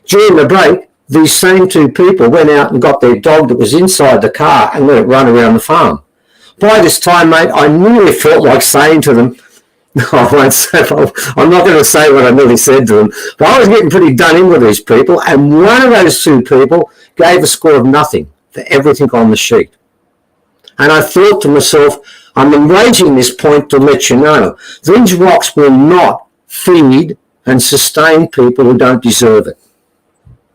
During the break, these same two people went out and got their dog that was inside the car and let it run around the farm. By this time, mate, I nearly felt like saying to them, I'm not going to say what I nearly said to them, but I was getting pretty done in with these people, and one of those two people gave a score of nothing for everything on the sheet. And I thought to myself, I'm raising this point to let you know, these rocks will not feed and sustain people who don't deserve it.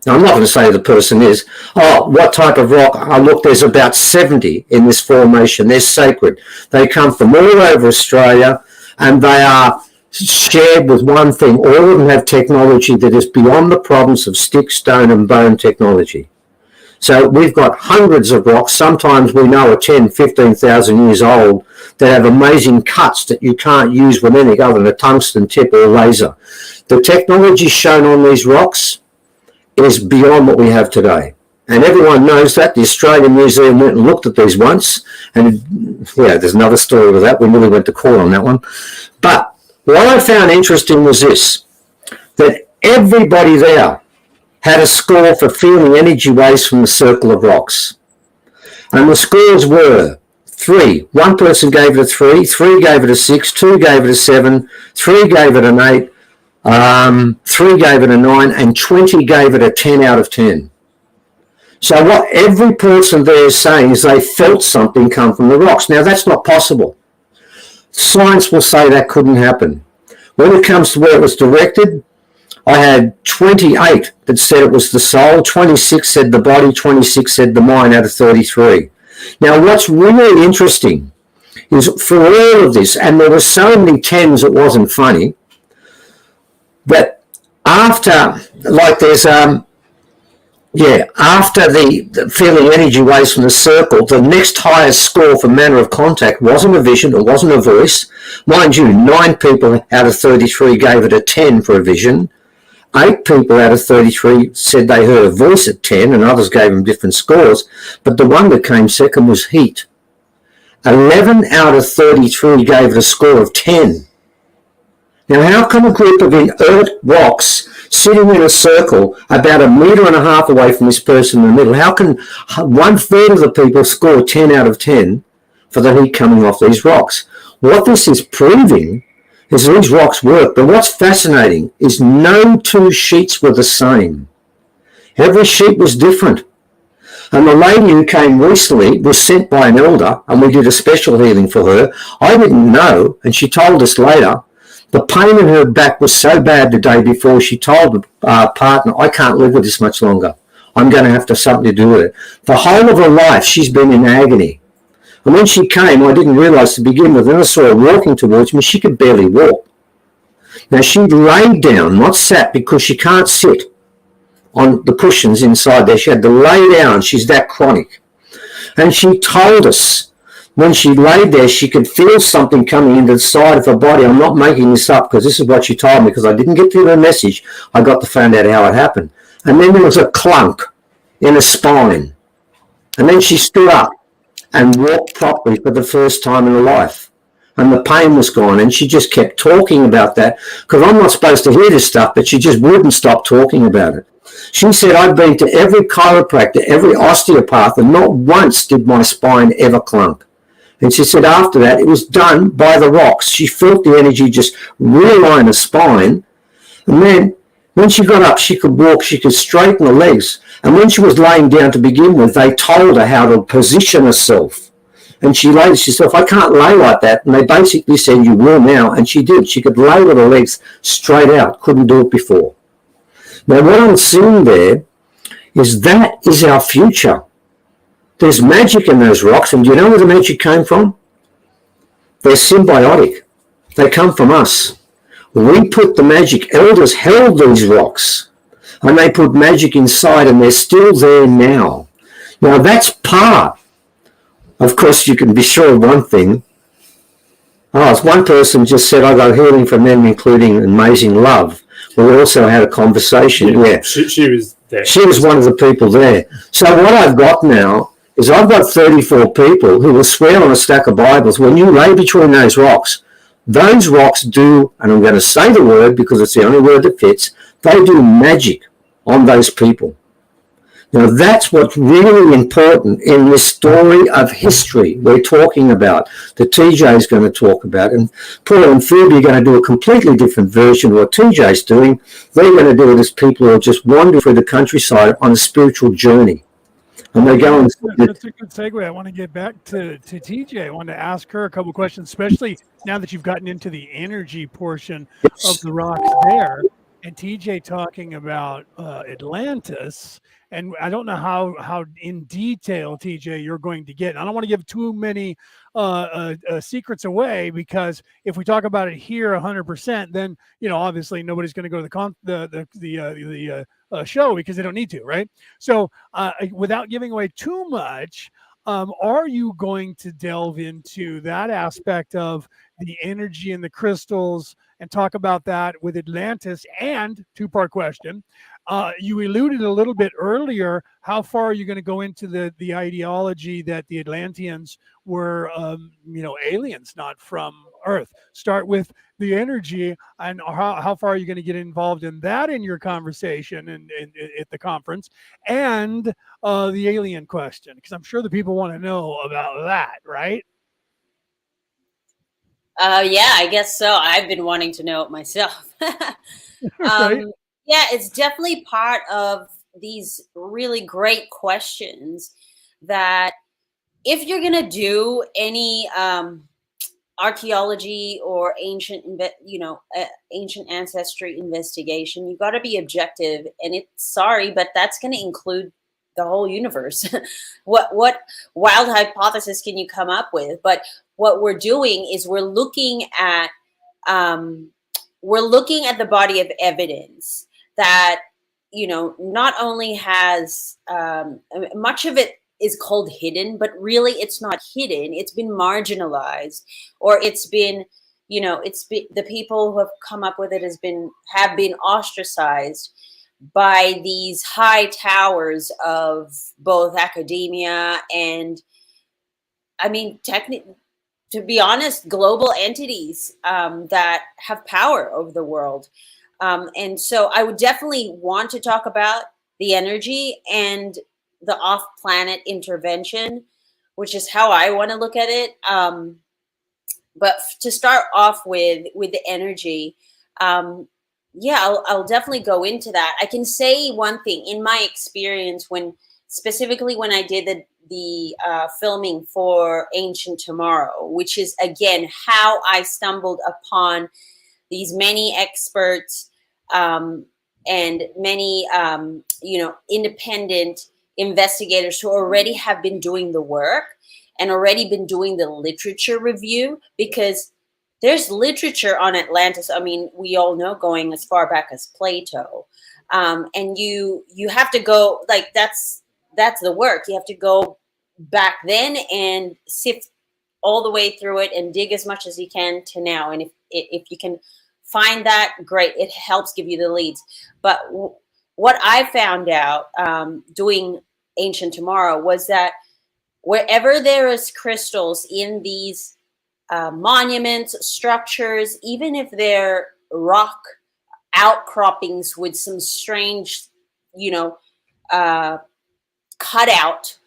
Now, I'm not going to say the person is, what type of rock? Look, there's about 70 in this formation. They're sacred. They come from all over Australia, and they are shared with one thing. All of them have technology that is beyond the province of stick, stone, and bone technology. So we've got hundreds of rocks. Sometimes we know are 10, 15,000 years old that have amazing cuts that you can't use with anything other than a tungsten tip or a laser. The technology shown on these rocks is beyond what we have today. And everyone knows that. The Australian Museum went and looked at these once. And yeah, there's another story with that. We really went to court on that one. But what I found interesting was this, that everybody there had a score for feeling energy waves from the circle of rocks. And the scores were 3. One person gave it a 3, 3 gave it a 6, 2 gave it a 7, 3 gave it an 8, 3 gave it a 9, and 20 gave it a 10 out of 10. So what every person there is saying is they felt something come from the rocks. Now, that's not possible. Science will say that couldn't happen. When it comes to where it was directed, I had 28 that said it was the soul, 26 said the body, 26 said the mind out of 33. Now, what's really interesting is for all of this, and there were so many 10s it wasn't funny, but after, like there's, after the feeling energy waves from the circle, the next highest score for manner of contact wasn't a vision, it wasn't a voice. Mind you, 9 people out of 33 gave it a 10 for a vision. 8 people out of 33 said they heard a voice at 10, and others gave them different scores. But the one that came second was heat. 11 out of 33 gave it a score of 10. Now, how can a group of inert rocks sitting in a circle about 1.5 meters away from this person in the middle, how can 1/3 of the people score 10 out of 10 for the heat coming off these rocks? What this is proving is these rocks work, but what's fascinating is no 2 sheets were the same. Every sheet was different. And the lady who came recently was sent by an elder, and we did a special healing for her. I didn't know, and she told us later, The pain in her back was so bad the day before, she told the partner, I can't live with this much longer. I'm going to have to have something to do with it. The whole of her life, she's been in agony. And when she came, I didn't realise to begin with, then I saw her walking towards me, she could barely walk. Now, she laid down, not sat, because she can't sit on the cushions inside there. She had to lay down. She's that chronic. And she told us when she laid there, she could feel something coming into the side of her body. I'm not making this up because this is what she told me, because I didn't get through her message. I got to find out how it happened. And then there was a clunk in her spine. And then she stood up and walked properly for the first time in her life. And the pain was gone. And she just kept talking about that, because I'm not supposed to hear this stuff, but she just wouldn't stop talking about it. She said, I've been to every chiropractor, every osteopath, and not once did my spine ever clunk. And she said after that, it was done by the rocks. She felt the energy just realign her spine. And then when she got up, she could walk, she could straighten her legs. And when she was laying down to begin with, they told her how to position herself. And she laid, she said, I can't lay like that. And they basically said, you will now. And she did. She could lay with her legs straight out. Couldn't do it before. Now, what I'm seeing there is that is our future. There's magic in those rocks. And do you know where the magic came from? They're symbiotic. They come from us. We put the magic. Elders held these rocks. And they put magic inside, and they're still there now. Now, that's part. Of course, you can be sure of one thing. As one person just said, I got healing from them, including amazing love. Well, we also had a conversation. Yeah. She was there. She was one of the people there. So what I've got now is I've got 34 people who will swear on a stack of Bibles, when you lay between those rocks do, and I'm going to say the word because it's the only word that fits, they do magic on those people. Now, that's what's really important in this story of history we're talking about, that TJ is going to talk about. And Paul and Phoebe are going to do a completely different version of what TJ's doing. They're going to do it as people who are just wandering through the countryside on a spiritual journey. And they're going... That's a good segue. I want to get back to TJ. I want to ask her a couple of questions, especially now that you've gotten into the energy portion of the rocks there. And TJ talking about Atlantis. And I don't know how in detail, TJ, you're going to get. I don't want to give too many secrets away, because if we talk about it here 100%, then obviously nobody's going to go to the show, because they don't need to, right? So without giving away too much, are you going to delve into that aspect of the energy and the crystals and talk about that with Atlantis? And two-part question. You alluded a little bit earlier, how far are you going to go into the ideology that the Atlanteans were, aliens, not from Earth? Start with the energy, and how far are you going to get involved in that in your conversation and at the conference, and the alien question, because I'm sure the people want to know about that, right? Yeah, I guess so. I've been wanting to know it myself. Right. Yeah, it's definitely part of these really great questions that if you're going to do any archaeology or ancient ancestry investigation, you've got to be objective. And sorry, but that's going to include the whole universe. What wild hypothesis can you come up with? But what we're doing is we're looking at the body of evidence that not only has much of it is called hidden, but really it's not hidden. It's been marginalized, or it's been the people who have come up with it have been ostracized by these high towers of both academia and, I mean, to be honest, global entities that have power over the world. And so I would definitely want to talk about the energy and the off-planet intervention, which is how I want to look at it. But to start off with the energy, I'll definitely go into that. I can say one thing in my experience specifically when I did the filming for Ancient Tomorrow, which is again how I stumbled upon these many experts and many, independent investigators who already have been doing the work and already been doing the literature review, because there's literature on Atlantis. I mean, we all know, going as far back as Plato. And you have to go, like, that's the work. You have to go back then and sift all the way through it and dig as much as you can to now. And if you can find that, great. It helps give you the leads. But what I found out doing Ancient Tomorrow was that wherever there is crystals in these monuments, structures, even if they're rock outcroppings with some strange, cutout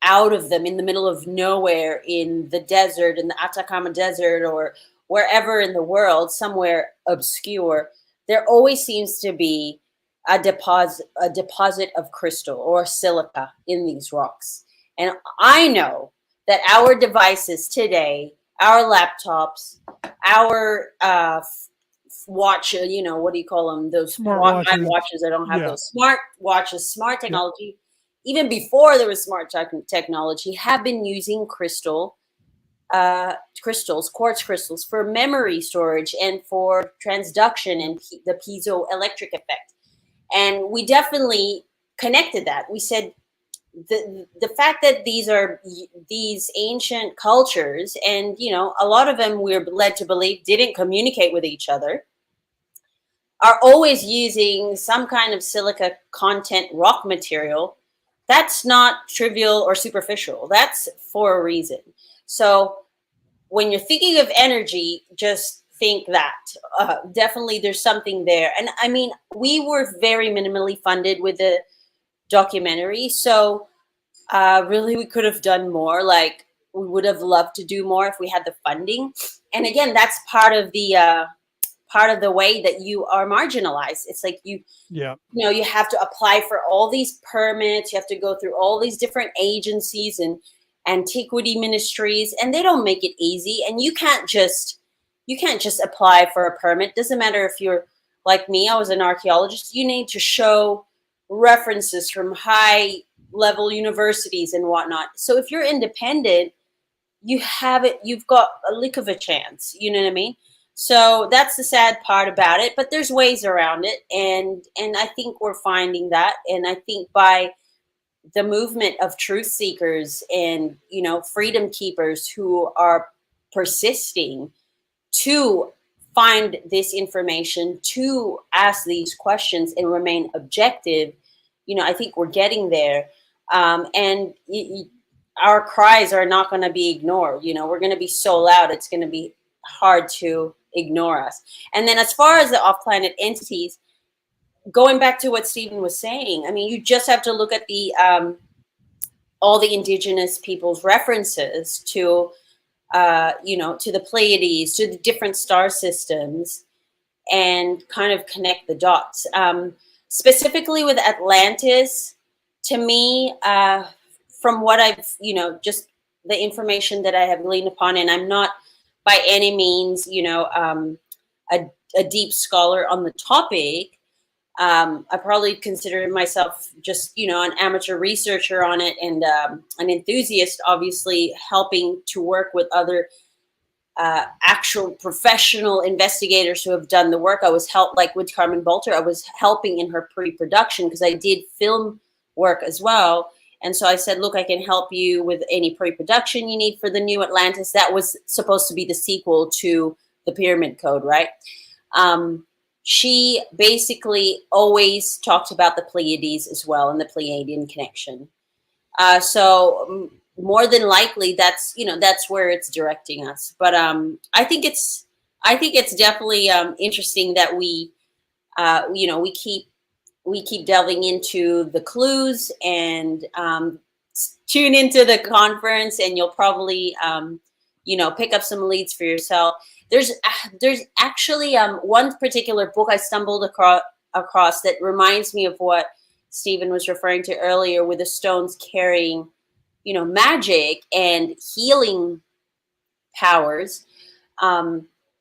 out of them in the middle of nowhere, in the desert, in the Atacama Desert, or wherever in the world, somewhere obscure, there always seems to be a deposit of crystal or silica in these rocks. And I know that our devices today, our laptops, our watch, what do you call them? Those Smart watches. I don't have Yeah. those smart watches, smart technology. Even before there was smart technology, have been using crystals, quartz crystals, for memory storage and for transduction and the piezoelectric effect. And we definitely connected that. We said the fact that these ancient cultures, and a lot of them, we're led to believe, didn't communicate with each other, are always using some kind of silica content rock material. That's not trivial or superficial. That's for a reason. So when you're thinking of energy, just think that. Definitely there's something there. And I mean, we were very minimally funded with the documentary. So really, we could have done more. Like, we would have loved to do more if we had the funding. And again, that's part of the way that you are marginalized. It's like you have to apply for all these permits. You have to go through all these different agencies and antiquity ministries, and they don't make it easy. And you can't just apply for a permit. Doesn't matter if you're like me. I was an archaeologist. You need to show references from high level universities and whatnot. So if you're independent, you've got a lick of a chance. You know what I mean? So that's the sad part about it, but there's ways around it. And I think we're finding that. And I think by the movement of truth seekers and, freedom keepers who are persisting to find this information, to ask these questions and remain objective, I think we're getting there. And our cries are not going to be ignored. We're going to be so loud, it's going to be hard to ignore us. And then as far as the off-planet entities, going back to what Stephen was saying, I mean, you just have to look at the all the indigenous people's references to to the Pleiades, to the different star systems, and kind of connect the dots. Specifically with Atlantis, to me, from what I've, just the information that I have gleaned upon, and I'm not by any means, a deep scholar on the topic. I probably consider myself just, an amateur researcher on it, and an enthusiast, obviously helping to work with other actual professional investigators who have done the work. I was like with Carmen Bolter, I was helping in her pre-production because I did film work as well. And so I said, look, I can help you with any pre-production you need for the new Atlantis. That was supposed to be the sequel to the Pyramid Code, right? She basically always talked about the Pleiades as well, and the Pleiadian connection. So more than likely, that's where it's directing us. But I think it's definitely interesting that we keep delving into the clues, and tune into the conference, and you'll probably pick up some leads for yourself. There's actually one particular book I stumbled across that reminds me of what Stephen was referring to earlier, with the stones carrying, magic and healing powers.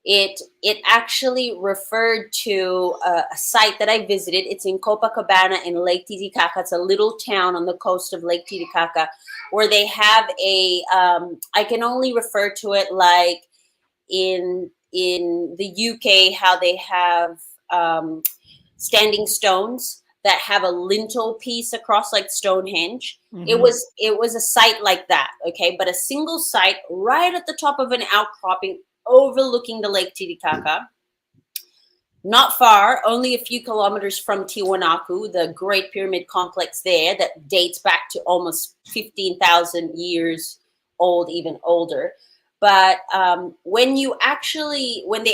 it actually referred to a site that I visited. It's in Copacabana in Lake Titicaca. It's a little town on the coast of Lake Titicaca where they have I can only refer to it like in the UK, how they have standing stones that have a lintel piece across like Stonehenge. Mhm. It was a site like that, okay, but a single site right at the top of an outcropping overlooking the Lake Titicaca. Not far, only a few kilometers from Tiwanaku, the Great Pyramid complex there that dates back to almost 15,000 years old, even older. But when they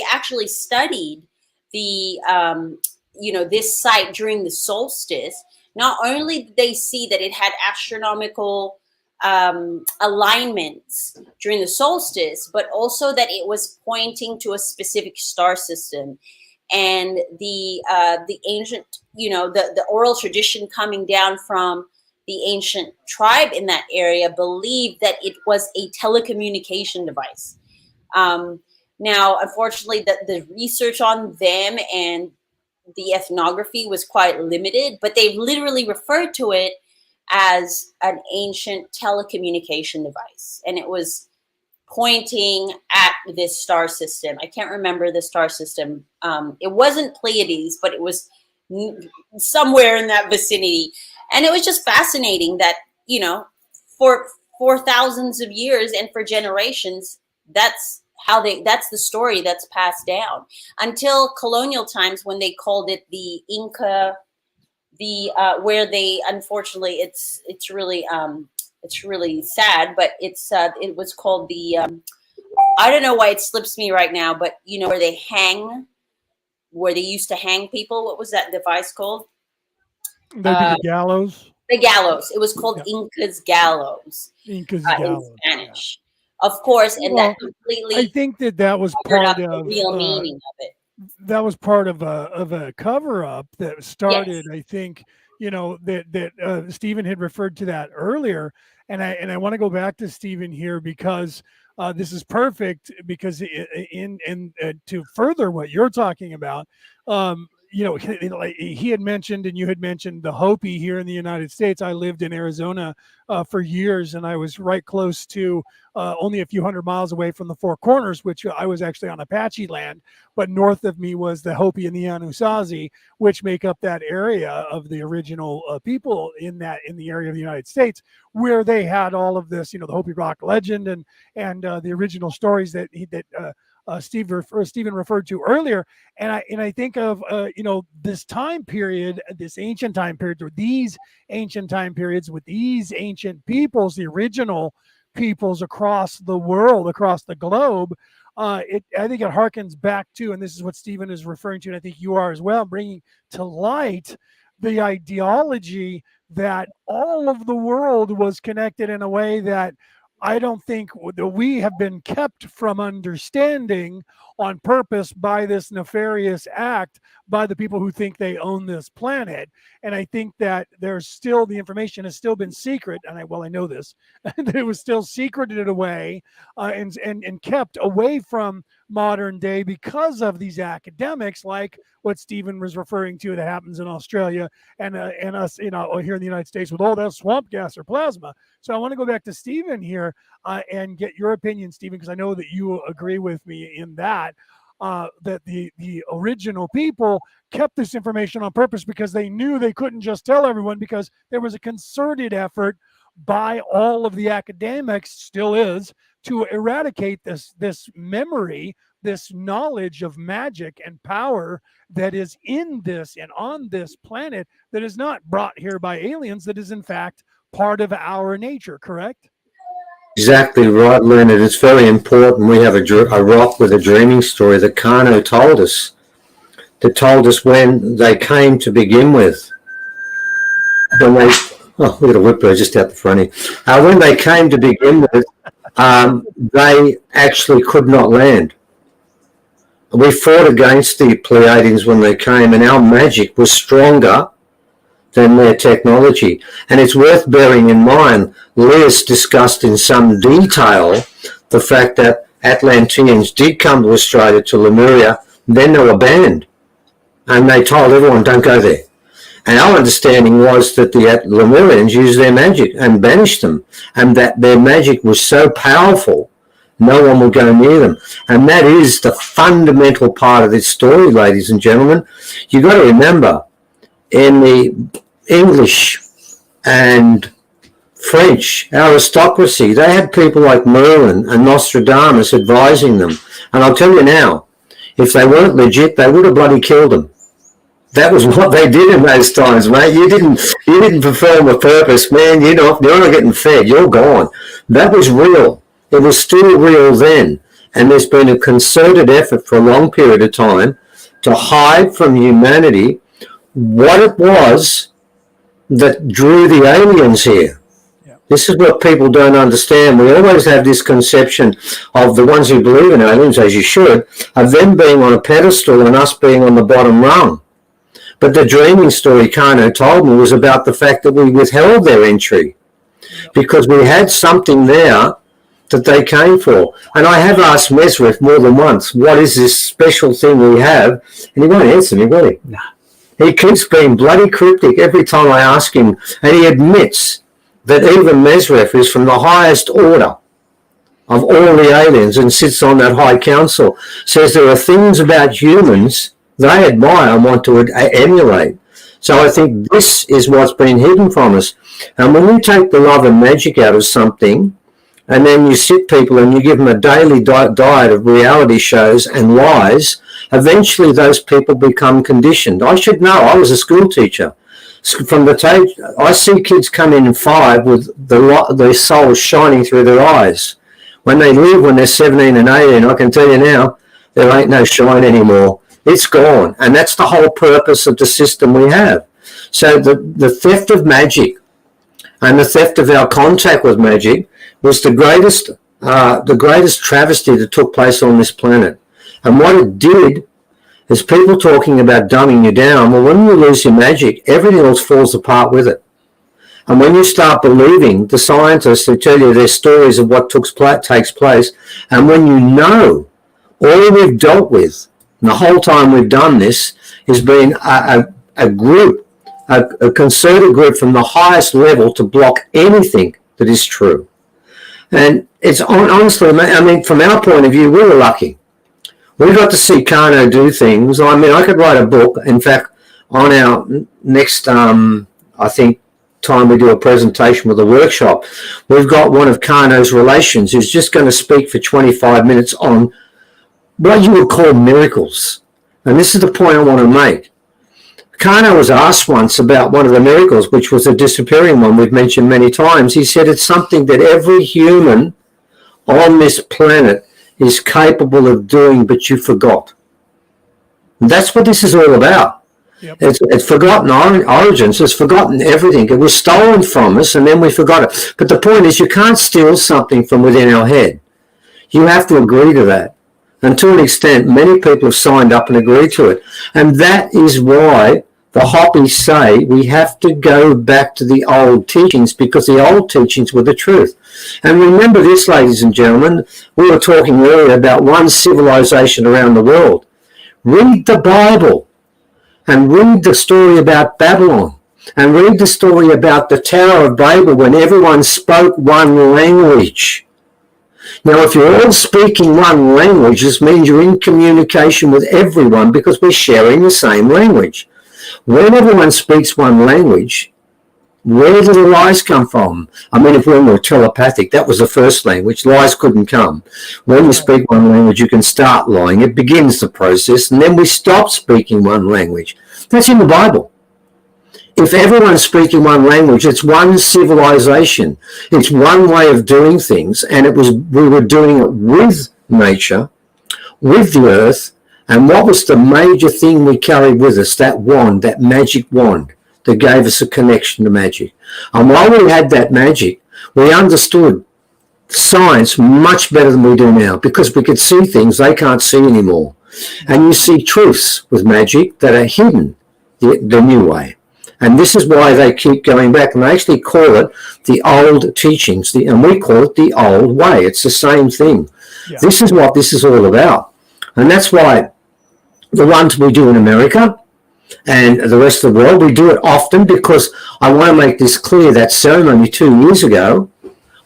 actually studied the this site during the solstice, not only did they see that it had astronomical alignments during the solstice, but also that it was pointing to a specific star system. And the ancient, the oral tradition coming down from the ancient tribe in that area believed that it was a telecommunication device. Now, unfortunately, the research on them and the ethnography was quite limited, but they literally referred to it as an ancient telecommunication device. And it was pointing at this star system. I can't remember the star system. It wasn't Pleiades, but it was somewhere in that vicinity. And it was just fascinating that, for thousands of years and for generations, that's the story that's passed down until colonial times when they called it the Inca, where they, unfortunately, it's really sad, but it was called the I don't know why it slips me right now, but where they used to hang people. What was that device called? That'd be the gallows. The gallows. It was called Inca's gallows. Inca's gallows. In Spanish, of course, and that completely. I think that was part of the real meaning of it. That was part of a cover up that started. Yes. I think that Stephen had referred to that earlier, and I want to go back to Stephen here because this is perfect because to further what you're talking about. He had mentioned, and you had mentioned the Hopi here in the United States. I lived in Arizona for years, and I was right close to only a few hundred miles away from the Four Corners, which I was actually on Apache land. But north of me was the Hopi and the Anasazi, which make up that area of the original people in the area of the United States, where they had all of this, the Hopi Rock legend and the original stories that Stephen referred to earlier, and I think of this time period, this ancient time period, or these ancient time periods with these ancient peoples, the original peoples across the world, across the globe. I think it harkens back to, and this is what Stephen is referring to, and I think you are as well, bringing to light the ideology that all of the world was connected in a way that I don't think we have been kept from understanding on purpose by this nefarious act by the people who think they own this planet. And I think that the information has still been secret. And I know this, that it was still secreted away and kept away from modern day because of these academics, like what Stephen was referring to that happens in Australia and us, here in the United States with all that swamp gas or plasma. So I want to go back to Stephen here and get your opinion, Stephen, because I know that you agree with me in that the original people kept this information on purpose because they knew they couldn't just tell everyone, because there was a concerted effort by all of the academics, still is, to eradicate this memory, this knowledge of magic and power that is in this and on this planet, that is not brought here by aliens, that is in fact part of our nature, correct? Exactly right, Leonard. It's very important. We have a rock with a dreaming story that Kano told us, when they came to begin with. We got a whipper just out the front here. When they came to begin with, they actually could not land. We fought against the Pleiadians when they came, and our magic was stronger than their technology. And it's worth bearing in mind, Leah's discussed in some detail the fact that Atlanteans did come to Australia, to Lemuria, then they were banned. And they told everyone, don't go there. And our understanding was that the Lemurians used their magic and banished them, and that their magic was so powerful, no one would go near them. And that is the fundamental part of this story, ladies and gentlemen. You've got to remember, in the English and French aristocracy, they had people like Merlin and Nostradamus advising them. And I'll tell you now, if they weren't legit, they would have bloody killed them. That was what they did in those times, mate. You didn't fulfill a purpose, man. You're not getting fed. You're gone. That was real. It was still real then. And there's been a concerted effort for a long period of time to hide from humanity what it was that drew the aliens here. This is what people don't understand. We always have this conception of the ones who believe in aliens, as you should, of them being on a pedestal and us being on the bottom rung. But the dreaming story Kano told me was about the fact that we withheld their entry because we had something there that they came for. And I have asked Mesrith more than once, what is this special thing we have? And he won't answer me, will he? No. He keeps being bloody cryptic every time I ask him. And he admits that even Mesrith is from the highest order of all the aliens and sits on that high council. Says there are things about humans they admire and want to emulate. So I think this is what's been hidden from us. And when you take the love and magic out of something, and then you sit people and you give them a daily diet of reality shows and lies, eventually those people become conditioned. I should know. I was a school teacher. From the tape, I see kids come in 5 with their souls shining through their eyes. When they leave, when they're 17 and 18, I can tell you now, there ain't no shine anymore. It's gone. And that's the whole purpose of the system we have. So the theft of magic and the theft of our contact with magic was the greatest travesty that took place on this planet. And what it did is people talking about dumbing you down. Well, when you lose your magic, everything else falls apart with it. And when you start believing the scientists who tell you their stories of what takes place, and when you know all we've dealt with, and the whole time we've done this, has been a group, a concerted group from the highest level to block anything that is true. And it's honestly, I mean, from our point of view, we were lucky. We got to see Kano do things. I mean, I could write a book. In fact, on our next, I think, time we do a presentation with a workshop, we've got one of Kano's relations who's just going to speak for 25 minutes on what you would call miracles. And this is the point I want to make. Kano was asked once about one of the miracles, which was a disappearing one we've mentioned many times. He said it's something that every human on this planet is capable of doing, but you forgot. And that's what this is all about. Yep. It's forgotten origins. It's forgotten everything. It was stolen from us, and then we forgot it. But the point is, you can't steal something from within our head. You have to agree to that. And to an extent, many people have signed up and agreed to it. And that is why the Hopis say we have to go back to the old teachings, because the old teachings were the truth. And remember this, ladies and gentlemen, we were talking earlier about one civilization around the world. Read the Bible and read the story about Babylon and read the story about the Tower of Babel when everyone spoke one language. Now, if you're all speaking one language, this means you're in communication with everyone because we're sharing the same language. When everyone speaks one language, where do the lies come from? I mean, if we were telepathic, that was the first language. Lies couldn't come. When you speak one language, you can start lying. It begins the process, and then we stop speaking one language. That's in the Bible. If everyone's speaking one language, it's one civilization. It's one way of doing things, and we were doing it with nature, with the earth, and what was the major thing we carried with us? That wand, that magic wand that gave us a connection to magic. And while we had that magic, we understood science much better than we do now because we could see things they can't see anymore. And you see truths with magic that are hidden the new way. And this is why they keep going back. And they actually call it the old teachings, and we call it the old way. It's the same thing. Yeah. This is what this is all about. And that's why the ones we do in America and the rest of the world, we do it often because I want to make this clear. That ceremony 2 years ago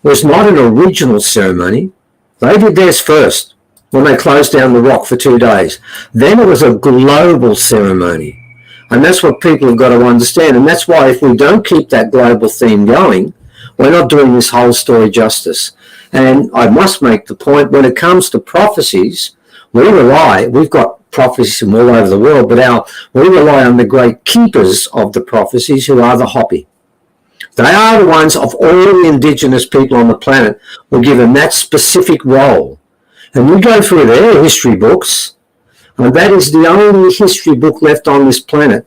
was not an original ceremony. They did theirs first when they closed down the rock for 2 days. Then it was a global ceremony. And that's what people have got to understand. And that's why if we don't keep that global theme going, we're not doing this whole story justice. And I must make the point, when it comes to prophecies, we've got prophecies from all over the world, but we rely on the great keepers of the prophecies, who are the Hopi. They are the ones of all the indigenous people on the planet were given that specific role. And you go through their history books, and that is the only history book left on this planet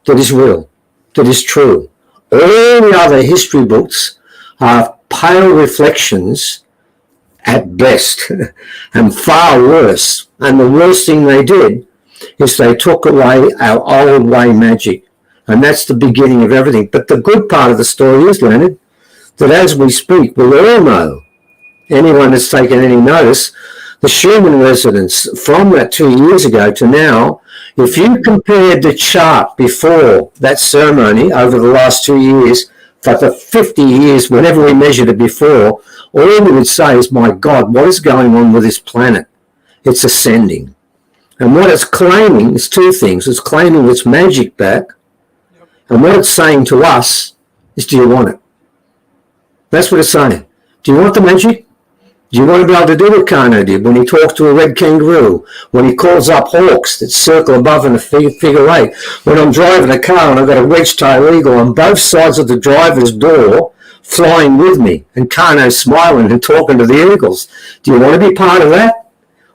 that is real, that is true. All the other history books are pale reflections at best, and far worse. And the worst thing they did is they took away our old way magic. And that's the beginning of everything. But the good part of the story is, Leonard, that as we speak, we'll all know, anyone that's taken any notice, the Schumann resonance from that 2 years ago to now, if you compared the chart before that ceremony over the last 2 years, for the 50 years, whenever we measured it before, all we would say is, my God, what is going on with this planet? It's ascending. And what it's claiming is two things. It's claiming its magic back, and what it's saying to us is, do you want it? That's what it's saying. Do you want the magic? Do you want to be able to do what Kano did when he talks to a red kangaroo, when he calls up hawks that circle above in a figure eight, when I'm driving a car and I've got a wedge-tailed eagle on both sides of the driver's door flying with me, and Kano's smiling and talking to the eagles? Do you want to be part of that?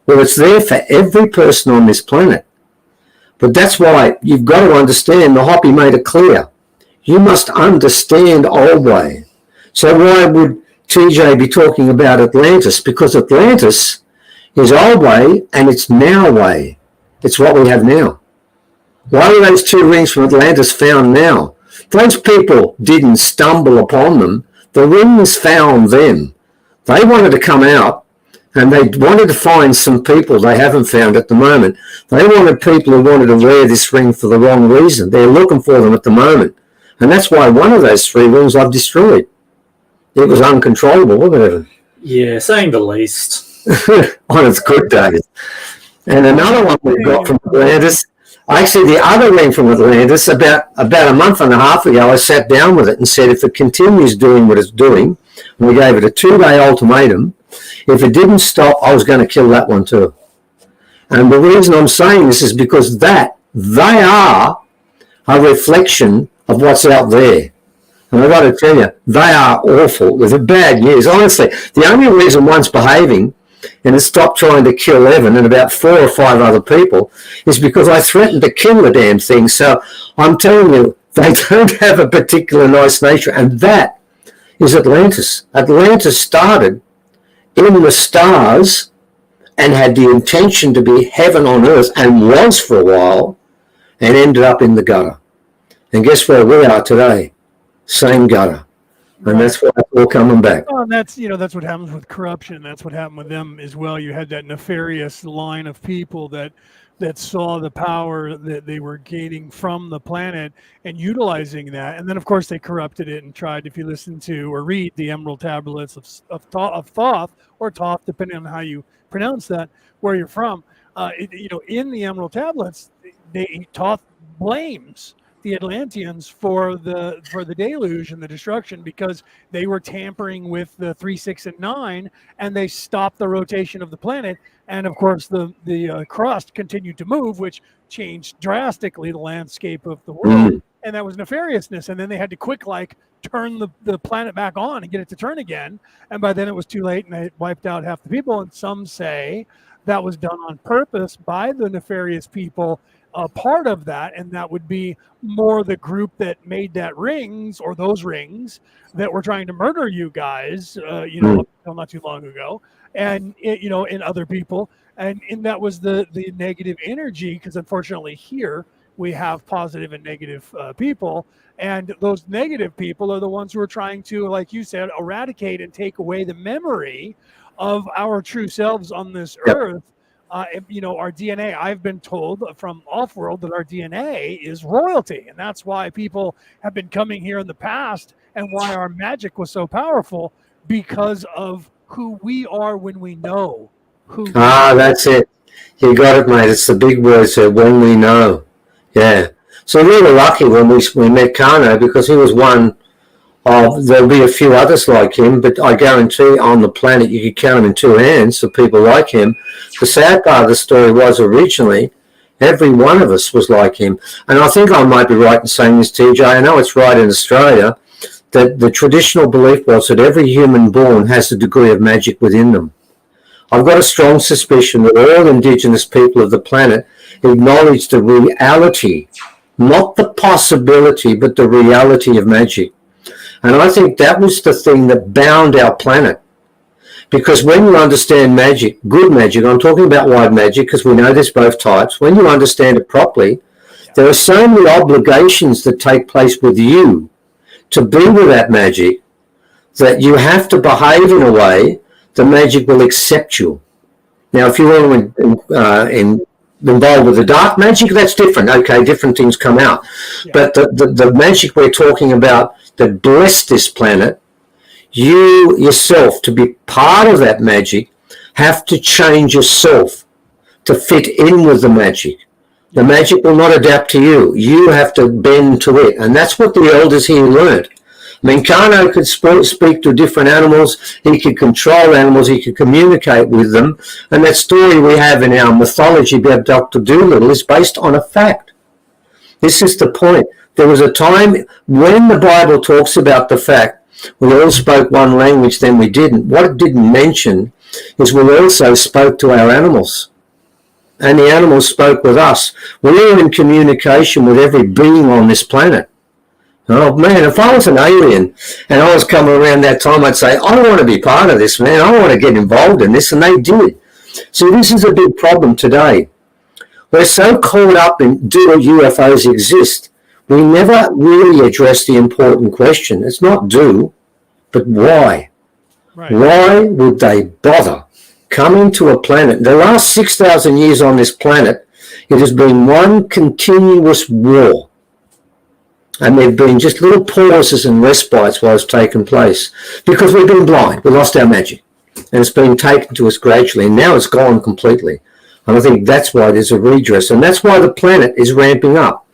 Well, it's there for every person on this planet. But that's why you've got to understand, the Hopi made it clear. You must understand old way. So why would TJ be talking about Atlantis? Because Atlantis is old way and it's now way. It's what we have now. Why were those 2 rings from Atlantis found now? Those people didn't stumble upon them. The rings found them. They wanted to come out, and they wanted to find some people they haven't found at the moment. They wanted people who wanted to wear this ring for the wrong reason. They're looking for them at the moment. And that's why one of those 3 rings I've destroyed. It was uncontrollable, wasn't it? Yeah, saying the least. On its good days. And another one we've got from Atlantis, actually the other ring from Atlantis, about a month and a half ago, I sat down with it and said, if it continues doing what it's doing, and we gave it a 2-day ultimatum, if it didn't stop, I was going to kill that one too. And the reason I'm saying this is because they are a reflection of what's out there. And I've got to tell you, they are awful. They're bad news. Honestly, the only reason one's behaving and has stopped trying to kill Evan and about 4 or 5 other people is because I threatened to kill the damn thing. So I'm telling you, they don't have a particular nice nature. And that is Atlantis. Atlantis started in the stars and had the intention to be heaven on earth, and was for a while, and ended up in the gutter. And guess where we are today? Same gutter. And that's why it's all coming back. Well, and that's what happens with corruption. That's what happened with them as well. You had that nefarious line of people that saw the power that they were gaining from the planet and utilizing that. And then, of course, they corrupted it and tried, if you listen to or read the Emerald Tablets of Thoth, or Thoth, depending on how you pronounce that, where you're from, in the Emerald Tablets, Thoth blames the Atlanteans for the deluge and the destruction, because they were tampering with the 3, 6, and 9, and they stopped the rotation of the planet. And of course, the crust continued to move, which changed drastically the landscape of the world. And that was nefariousness. And then they had to turn the planet back on and get it to turn again. And by then it was too late, and they wiped out half the people. And some say that was done on purpose by the nefarious people. Part of that, and that would be more the group that made that rings, or those rings that were trying to murder you guys, until not too long ago, and and other people, and that was the negative energy, because unfortunately here we have positive and negative people, and those negative people are the ones who are trying to, like you said, eradicate and take away the memory of our true selves on this Yep. earth. You know, our DNA, I've been told from off-world that our DNA is royalty. And that's why people have been coming here in the past and why our magic was so powerful, because of who we are when we know who we Ah, are. that's it. You got it, mate. It's the big words there, when we know. Yeah. So we were lucky when we met Kano, because he was one of, there'll be a few others like him, but I guarantee on the planet you could count them in two hands of people like him. The sad part of the story was originally every one of us was like him. And I think I might be right in saying this, TJ. I know it's right in Australia, that the traditional belief was that every human born has a degree of magic within them. I've got a strong suspicion that all indigenous people of the planet acknowledge the reality, not the possibility, but the reality of magic. And I think that was the thing that bound our planet. Because when you understand magic, good magic, I'm talking about white magic because we know there's both types. When you understand it properly, there are so many obligations that take place with you to be with that magic that you have to behave in a way the magic will accept you. Now, if you want to involved with the dark magic, that's different. Okay, different things come out. Yeah. But the magic we're talking about that blessed this planet, you yourself, to be part of that magic, have to change yourself to fit in with the magic. The magic will not adapt to you. You have to bend to it. And that's what the elders here learned. I mean, Kano could speak to different animals. He could control animals. He could communicate with them. And that story we have in our mythology about Dr. Dolittle is based on a fact. This is the point. There was a time when the Bible talks about the fact we all spoke one language, then we didn't. What it didn't mention is we also spoke to our animals. And the animals spoke with us. We were in communication with every being on this planet. Oh man, if I was an alien and I was coming around that time, I'd say, I want to be part of this, man. I want to get involved in this. And they did. So this is a big problem today. We're so caught up in do UFOs exist? We never really address the important question. It's not do, but why? Right. Why would they bother coming to a planet? The last 6,000 years on this planet, it has been one continuous war. And there have been just little pauses and respites while it's taken place. Because we've been blind. We lost our magic. And it's been taken to us gradually. And now it's gone completely. And I think that's why there's a redress. And that's why the planet is ramping up.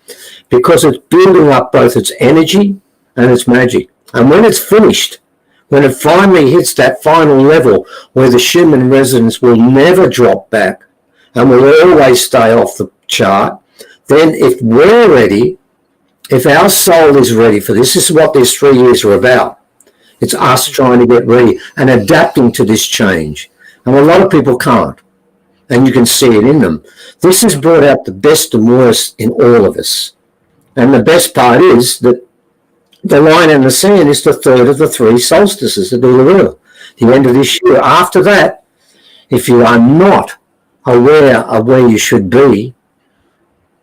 Because it's building up both its energy and its magic. And when it's finished, when it finally hits that final level where the Schumann resonance will never drop back and will always stay off the chart, then if we're ready, if our soul is ready for this is what these 3 years are about. It's us trying to get ready and adapting to this change. And a lot of people can't. And you can see it in them. This has brought out the best and worst in all of us. And the best part is that the line in the sand is the third of the three solstices that will occur. The end of this year. After that, if you are not aware of where you should be,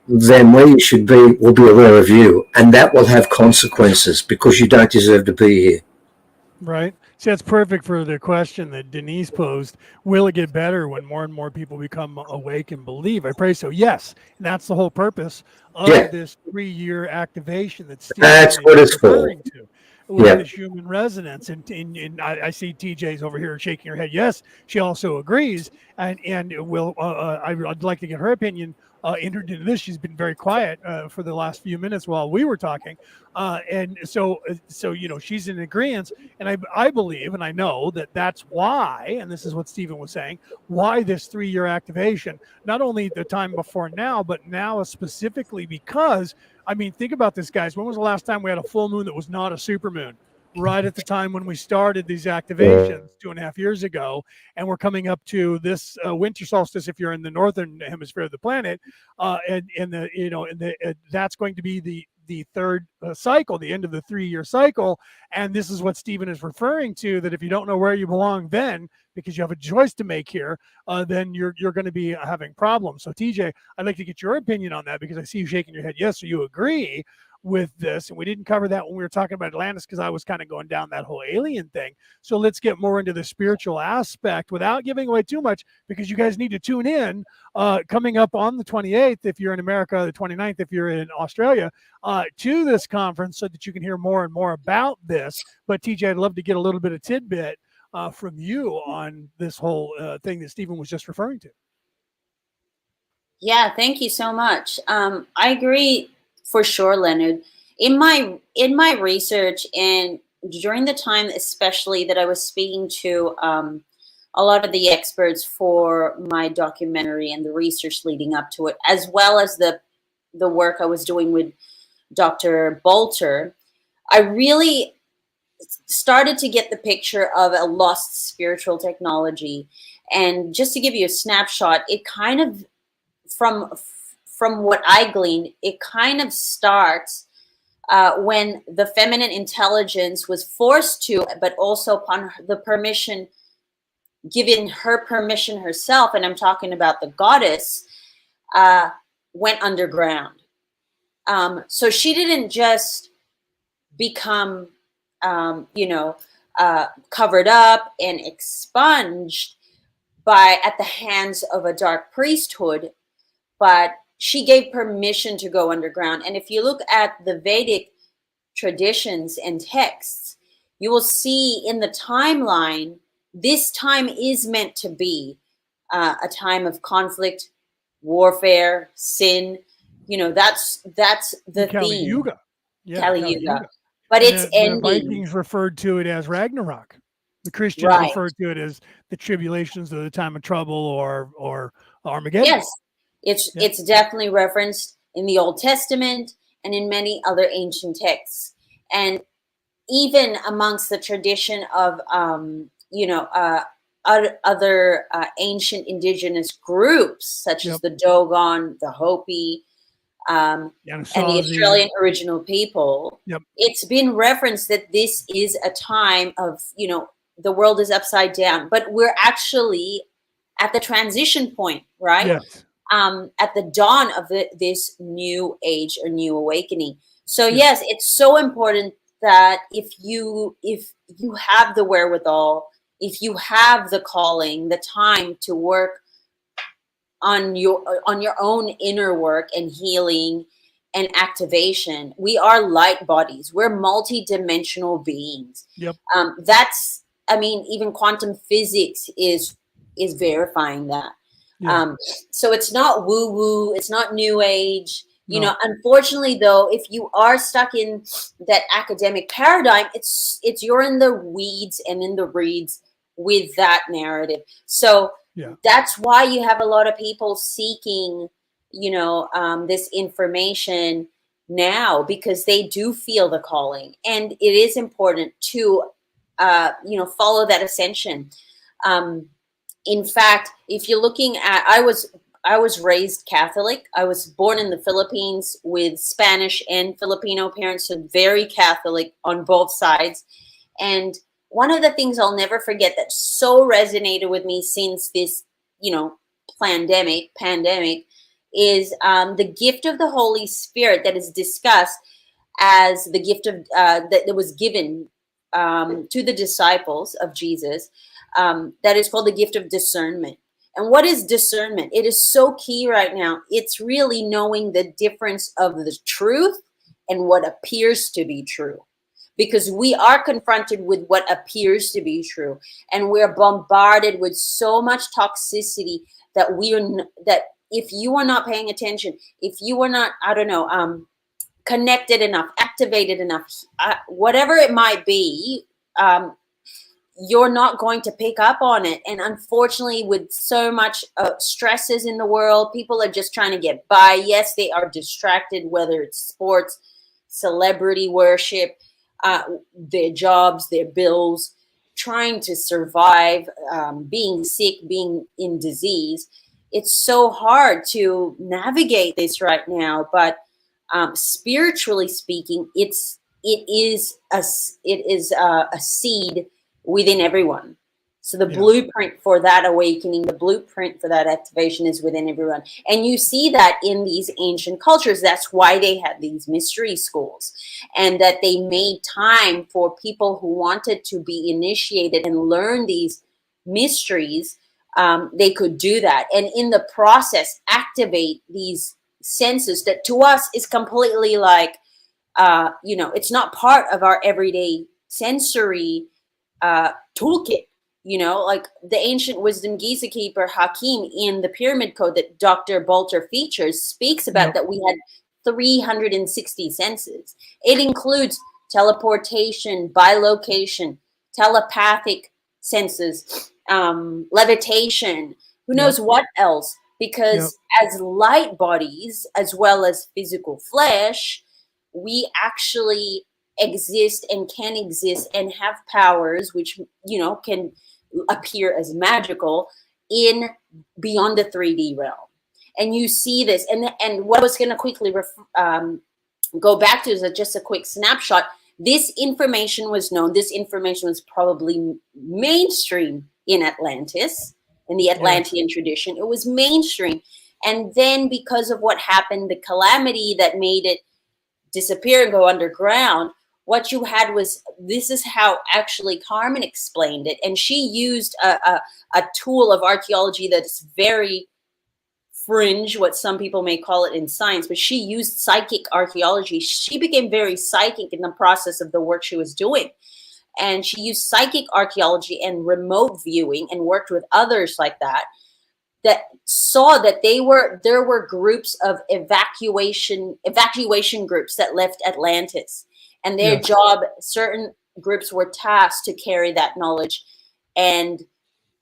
then where you should be will be aware of you. And that will have consequences because you don't deserve to be here. Right. See, that's perfect for the question that Denise posed. Will it get better when more and more people become awake and believe? I pray so. Yes. And that's the whole purpose of this 3-year activation that's what it's for. To. With this human resonance. And I see TJ's over here shaking her head. Yes, she also agrees. And will I'd like to get her opinion entered into this. She's been very quiet for the last few minutes while we were talking. And so, you know, she's in agreement. And I believe, and I know that that's why, and this is what Stephen was saying, why this 3-year activation, not only the time before now, but now specifically because, I mean, think about this, guys. When was the last time we had a full moon that was not a supermoon? Right at the time when we started these activations 2.5 years ago, and we're coming up to this winter solstice if you're in the northern hemisphere of the planet, that's going to be the third cycle, the end of the 3-year cycle. And this is what Stephen is referring to, that if you don't know where you belong then, because you have a choice to make here, then you're going to be having problems. So TJ, I'd like to get your opinion on that, because I see you shaking your head. Yes, so you agree. with this, and we didn't cover that when we were talking about Atlantis because I was kind of going down that whole alien thing. So let's get more into the spiritual aspect without giving away too much, because you guys need to tune in coming up on the 28th if you're in America, the 29th if you're in Australia, to this conference so that you can hear more and more about this. But TJ, I'd love to get a little bit of tidbit from you on this whole thing that Stephen was just referring to. Yeah, thank you so much. I agree for sure, Leonard. In my research and during the time, especially that I was speaking to a lot of the experts for my documentary and the research leading up to it, as well as the work I was doing with Dr. Bolter, I really started to get the picture of a lost spiritual technology. And just to give you a snapshot, it kind of, from what I gleaned, it kind of starts when the feminine intelligence was forced to, but also upon the permission, given her permission herself, and I'm talking about the goddess, went underground. So she didn't just become, covered up and expunged at the hands of a dark priesthood, but she gave permission to go underground. And if you look at the Vedic traditions and texts, you will see in the timeline, this time is meant to be a time of conflict, warfare, sin. That's the Kali theme. Yuga. Yeah, Kali Yuga. But and it's the ending. Vikings referred to it as Ragnarok. The Christians Right. referred to it as the tribulations of the time of trouble or Armageddon. Yes, it's definitely referenced in the Old Testament and in many other ancient texts, and even amongst the tradition of other ancient indigenous groups such as the Dogon, the Hopi, and the Australian Aboriginal people. Yep. It's been referenced that this is a time of, the world is upside down, but we're actually at the transition point, right? Yes. At the dawn of this new age or new awakening. So yes, it's so important that if you have the wherewithal, if you have the calling, the time to work on your own inner work and healing and activation, we are light bodies. We're multi-dimensional beings. Yep. Even quantum physics is verifying that. Yeah. So it's not woo-woo, it's not new age. Unfortunately though, if you are stuck in that academic paradigm, it's you're in the weeds and in the reeds with that narrative. So that's why you have a lot of people seeking, this information now, because they do feel the calling, and it is important to, follow that ascension. In fact, if you're looking at, I was raised Catholic. I was born in the Philippines with Spanish and Filipino parents, so very Catholic on both sides. And one of the things I'll never forget that so resonated with me since this, pandemic is the gift of the Holy Spirit that is discussed as the gift of that was given to the disciples of Jesus. That is called the gift of discernment. And what is discernment? It is so key right now. It's really knowing the difference of the truth and what appears to be true. Because we are confronted with what appears to be true, and we're bombarded with so much toxicity that that if you are not paying attention, if you are not, connected enough, activated enough, whatever it might be, you're not going to pick up on it. And unfortunately, with so much stresses in the world, people are just trying to get by. Yes, they are distracted, whether it's sports, celebrity worship, their jobs, their bills, trying to survive, being sick, being in disease. It's so hard to navigate this right now. But spiritually speaking, it is a seed within everyone. So the Yeah. blueprint for that awakening, the blueprint for that activation is within everyone. And you see that in these ancient cultures. That's why they had these mystery schools, and that they made time for people who wanted to be initiated and learn these mysteries. They could do that. And in the process, activate these senses that to us is completely like, it's not part of our everyday sensory toolkit. Like the ancient wisdom Giza keeper Hakim in the Pyramid Code that Dr. Bolter features speaks about, Yep. that we had 360 senses. It includes teleportation, bilocation, telepathic senses, levitation, who knows what else, because as light bodies as well as physical flesh, we actually exist and can exist and have powers which can appear as magical in beyond the 3D realm. And you see this, and what I was going to quickly go back to is just a quick snapshot. This information was known. This information was probably mainstream in Atlantis, in the Atlantean tradition. It was mainstream. And then because of what happened, the calamity that made it disappear and go underground, what you had was, this is how actually Carmen explained it. And she used a tool of archaeology that's very fringe, what some people may call it in science, but she used psychic archaeology. She became very psychic in the process of the work she was doing. And she used psychic archaeology and remote viewing and worked with others like that saw that there were groups of evacuation groups that left Atlantis, and their job, certain groups were tasked to carry that knowledge, and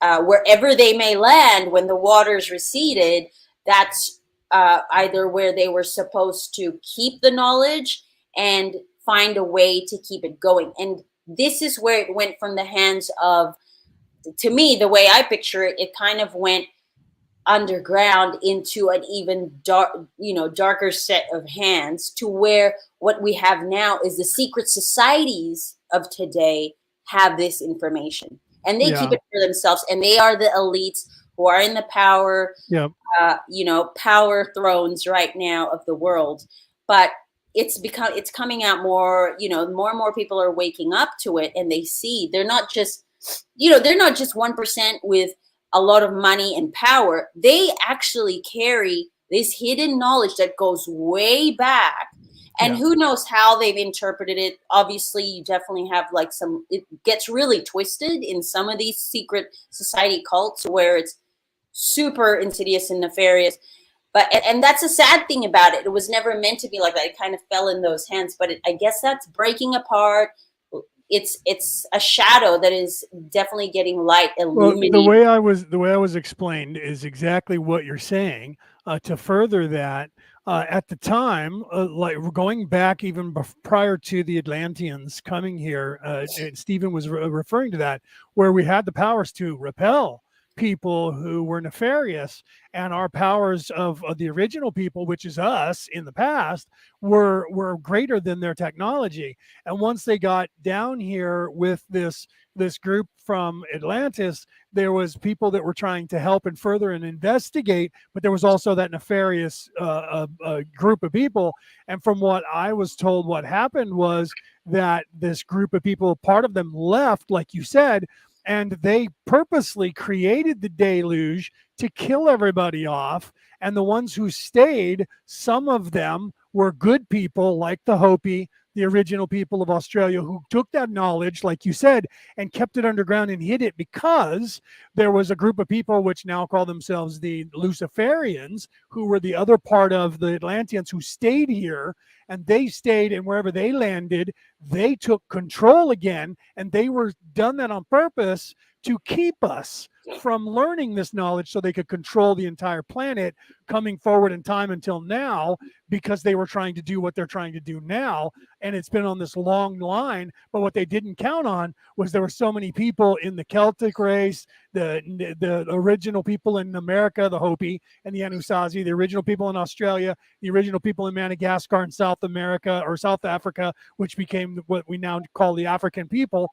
wherever they may land when the waters receded, that's either where they were supposed to keep the knowledge and find a way to keep it going. And this is where it went from the hands of, to me, the way I picture it, it kind of went underground into an even darker set of hands, to where what we have now is the secret societies of today have this information, and they keep it for themselves, and they are the elites who are in the power, power thrones right now of the world. But it's coming out more, more and more people are waking up to it, and they see they're not just 1% with a lot of money and power. They actually carry this hidden knowledge that goes way back. And who knows how they've interpreted it. Obviously, you definitely have it gets really twisted in some of these secret society cults where it's super insidious and nefarious. And that's a sad thing about it. It was never meant to be like that. It kind of fell in those hands. But I guess that's breaking apart. It's a shadow that is definitely getting light illuminated. Well, the way I was explained is exactly what you're saying. To further that, at the time, like going back even prior to the Atlanteans coming here, and Stephen was referring to that, where we had the powers to repel people who were nefarious, and our powers of the original people, which is us in the past, were greater than their technology. And once they got down here with this group from Atlantis, there was people that were trying to help and further and investigate, but there was also that nefarious group of people. And from what I was told, what happened was that this group of people, part of them left, like you said, and they purposely created the deluge to kill everybody off. And the ones who stayed, some of them were good people like the Hopi, the original people of Australia, who took that knowledge, like you said, and kept it underground and hid it, because there was a group of people which now call themselves the Luciferians, who were the other part of the Atlanteans who stayed here. And they stayed, and wherever they landed, they took control again. And they were done that on purpose to keep us from learning this knowledge so they could control the entire planet coming forward in time until now, because they were trying to do what they're trying to do now. And it's been on this long line. But what they didn't count on was there were so many people in the Celtic race, the original people in America, the Hopi and the Anasazi, the original people in Australia, the original people in Madagascar and South America or South Africa, which became what we now call the African people.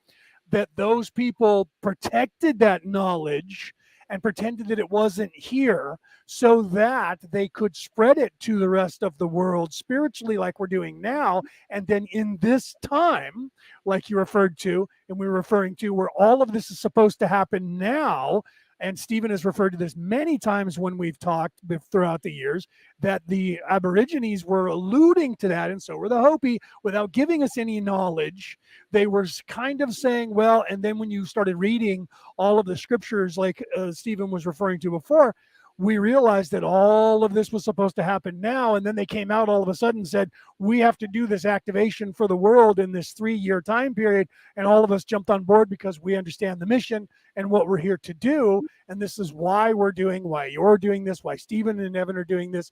that those people protected that knowledge and pretended that it wasn't here so that they could spread it to the rest of the world spiritually, like we're doing now. And then in this time, like you referred to, and we were referring to, where all of this is supposed to happen now. And Stephen has referred to this many times when we've talked throughout the years, that the Aborigines were alluding to that, and so were the Hopi, without giving us any knowledge. They were kind of saying, well, and then when you started reading all of the scriptures, like Stephen was referring to before, we realized that all of this was supposed to happen now. And then they came out all of a sudden and said, we have to do this activation for the world in this 3-year time period. And all of us jumped on board because we understand the mission and what we're here to do. And this is why we're doing, why you're doing this, why Stephen and Evan are doing this,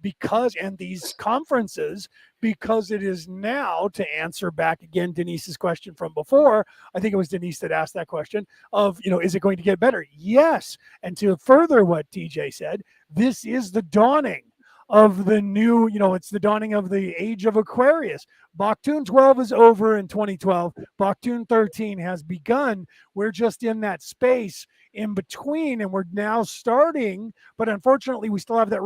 because, and these conferences, because it is now, to answer back again Denise's question from before, I think it was Denise that asked that question of, is it going to get better? Yes. And to further what TJ said, this is the dawning of the new, it's the dawning of the age of Aquarius. Baktun 12 is over in 2012. Baktun 13 has begun. We're just in that space in between, and we're now starting, but unfortunately we still have that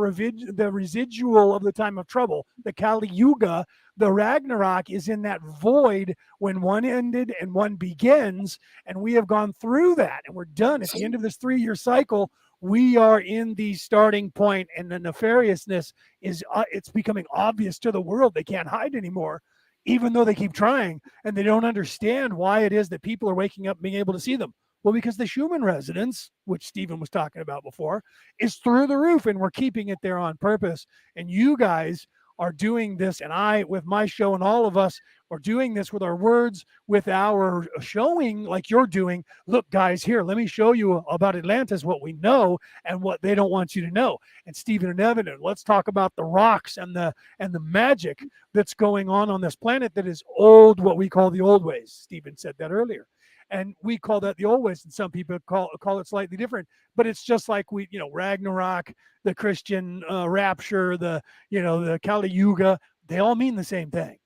the residual of the time of trouble. The Kali Yuga, the Ragnarok, is in that void when one ended and one begins, and we have gone through that, and we're done. At the end of this 3-year cycle, we are in the starting point, and the nefariousness is it's becoming obvious to the world. They can't hide anymore, even though they keep trying, and they don't understand why it is that people are waking up and being able to see them. Well, because the Schumann resonance, which Stephen was talking about before, is through the roof, and we're keeping it there on purpose. And you guys are doing this, and I, with my show, and all of us are doing this with our words, with our showing, like you're doing. Look, guys, here, let me show you about Atlantis, what we know and what they don't want you to know. And Stephen and Evan, let's talk about the rocks and the magic that's going on this planet that is old, what we call the old ways. Stephen said that earlier. And we call that the old ways, and some people call it slightly different. But it's just like Ragnarok, the Christian rapture, the Kali Yuga. They all mean the same thing.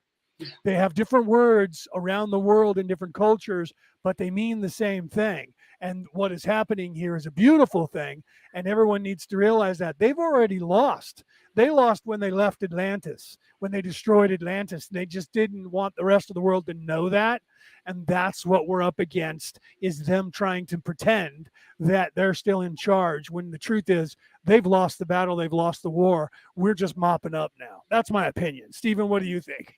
They have different words around the world in different cultures, but they mean the same thing. And what is happening here is a beautiful thing, and everyone needs to realize that they've already lost. They lost when they left Atlantis, when they destroyed Atlantis. They just didn't want the rest of the world to know that. And that's what we're up against, is them trying to pretend that they're still in charge, when the truth is they've lost the battle, they've lost the war. We're just mopping up now. That's my opinion. Stephen, what do you think?